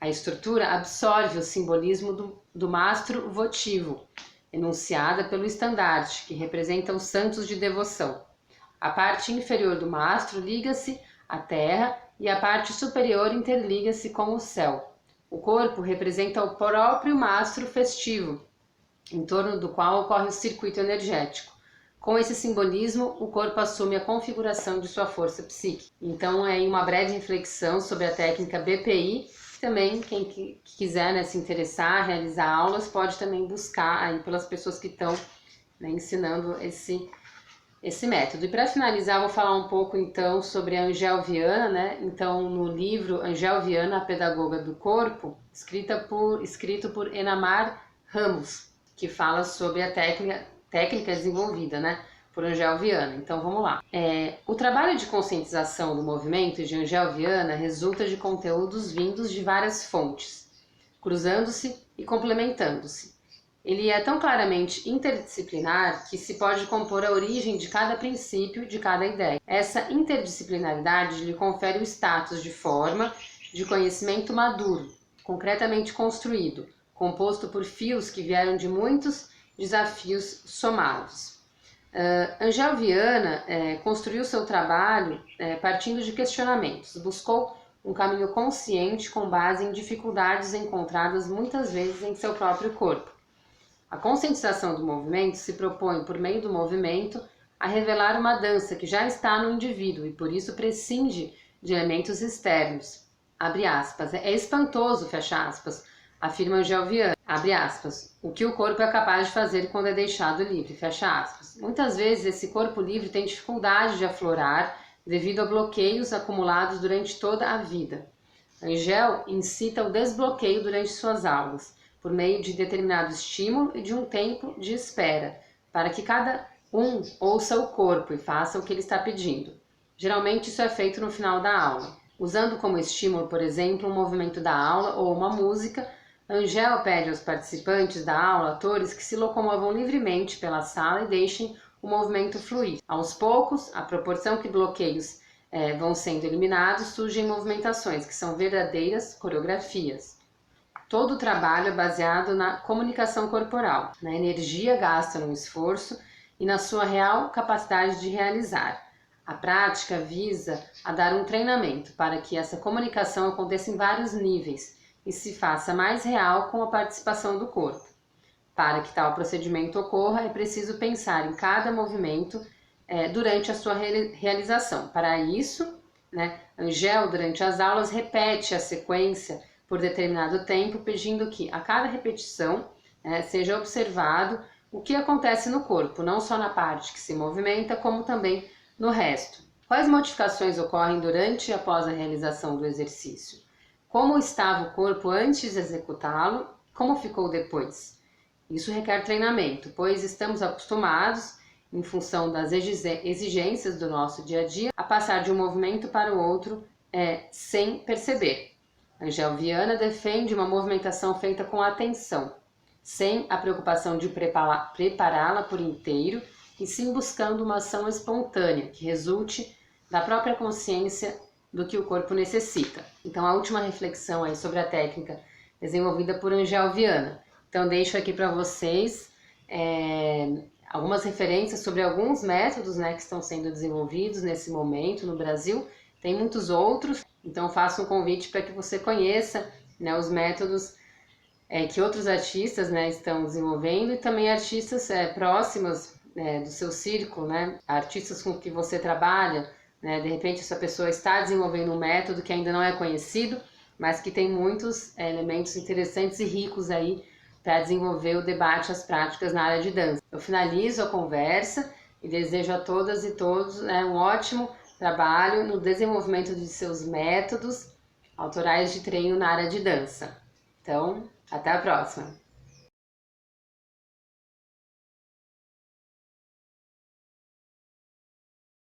A estrutura absorve o simbolismo do mastro votivo, enunciada pelo estandarte, que representa os santos de devoção. A parte inferior do mastro liga-se à terra e a parte superior interliga-se com o céu. O corpo representa o próprio mastro festivo, em torno do qual ocorre o circuito energético. Com esse simbolismo, o corpo assume a configuração de sua força psíquica. Então, é uma breve reflexão sobre a técnica BPI. Também, quem quiser, né, se interessar, realizar aulas, pode também buscar aí pelas pessoas que estão, né, ensinando esse método. E para finalizar, vou falar um pouco então sobre a Angel Viana, né? Então, no livro Angel Viana, a Pedagoga do Corpo, escrito por Enamar Ramos, que fala sobre a técnica desenvolvida, né, por Angel Viana. Então vamos lá. O trabalho de conscientização do movimento de Angel Viana resulta de conteúdos vindos de várias fontes, cruzando-se e complementando-se. Ele é tão claramente interdisciplinar que se pode compor a origem de cada princípio, de cada ideia. Essa interdisciplinaridade lhe confere o status de forma de conhecimento maduro, concretamente construído, composto por fios que vieram de muitos desafios somados. Angel Viana construiu seu trabalho partindo de questionamentos, buscou um caminho consciente com base em dificuldades encontradas muitas vezes em seu próprio corpo. A conscientização do movimento se propõe, por meio do movimento, a revelar uma dança que já está no indivíduo e por isso prescinde de elementos externos. Abre aspas. É espantoso, fecha aspas, afirma Angel Viana, abre aspas, o que o corpo é capaz de fazer quando é deixado livre, fecha aspas. Muitas vezes esse corpo livre tem dificuldade de aflorar devido a bloqueios acumulados durante toda a vida. Angel incita o desbloqueio durante suas aulas, por meio de determinado estímulo e de um tempo de espera, para que cada um ouça o corpo e faça o que ele está pedindo. Geralmente isso é feito no final da aula. Usando como estímulo, por exemplo, um movimento da aula ou uma música, Angel pede aos participantes da aula, atores, que se locomovam livremente pela sala e deixem o movimento fluir. Aos poucos, à proporção que bloqueios vão sendo eliminados, surgem movimentações, que são verdadeiras coreografias. Todo o trabalho é baseado na comunicação corporal, na energia gasta no esforço e na sua real capacidade de realizar. A prática visa a dar um treinamento para que essa comunicação aconteça em vários níveis e se faça mais real com a participação do corpo. Para que tal procedimento ocorra, é preciso pensar em cada movimento durante a sua realização. Para isso, Angel, durante as aulas, repete a sequência por determinado tempo, pedindo que a cada repetição seja observado o que acontece no corpo, não só na parte que se movimenta, como também no resto. Quais modificações ocorrem durante e após a realização do exercício? Como estava o corpo antes de executá-lo? Como ficou depois? Isso requer treinamento, pois estamos acostumados, em função das exigências do nosso dia a dia, a passar de um movimento para o outro sem perceber. Angel Viana defende uma movimentação feita com atenção, sem a preocupação de prepará-la por inteiro, e sim buscando uma ação espontânea, que resulte da própria consciência do que o corpo necessita. Então, a última reflexão aí sobre a técnica desenvolvida por Angel Viana. Então, deixo aqui para vocês algumas referências sobre alguns métodos que estão sendo desenvolvidos nesse momento no Brasil. Tem muitos outros, então faço um convite para que você conheça os métodos que outros artistas estão desenvolvendo e também artistas próximos do seu círculo, artistas com que você trabalha, de repente essa pessoa está desenvolvendo um método que ainda não é conhecido, mas que tem muitos elementos interessantes e ricos aí para desenvolver o debate, as práticas na área de dança. Eu finalizo a conversa e desejo a todas e todos um ótimo trabalho no desenvolvimento de seus métodos autorais de treino na área de dança. Então, até a próxima!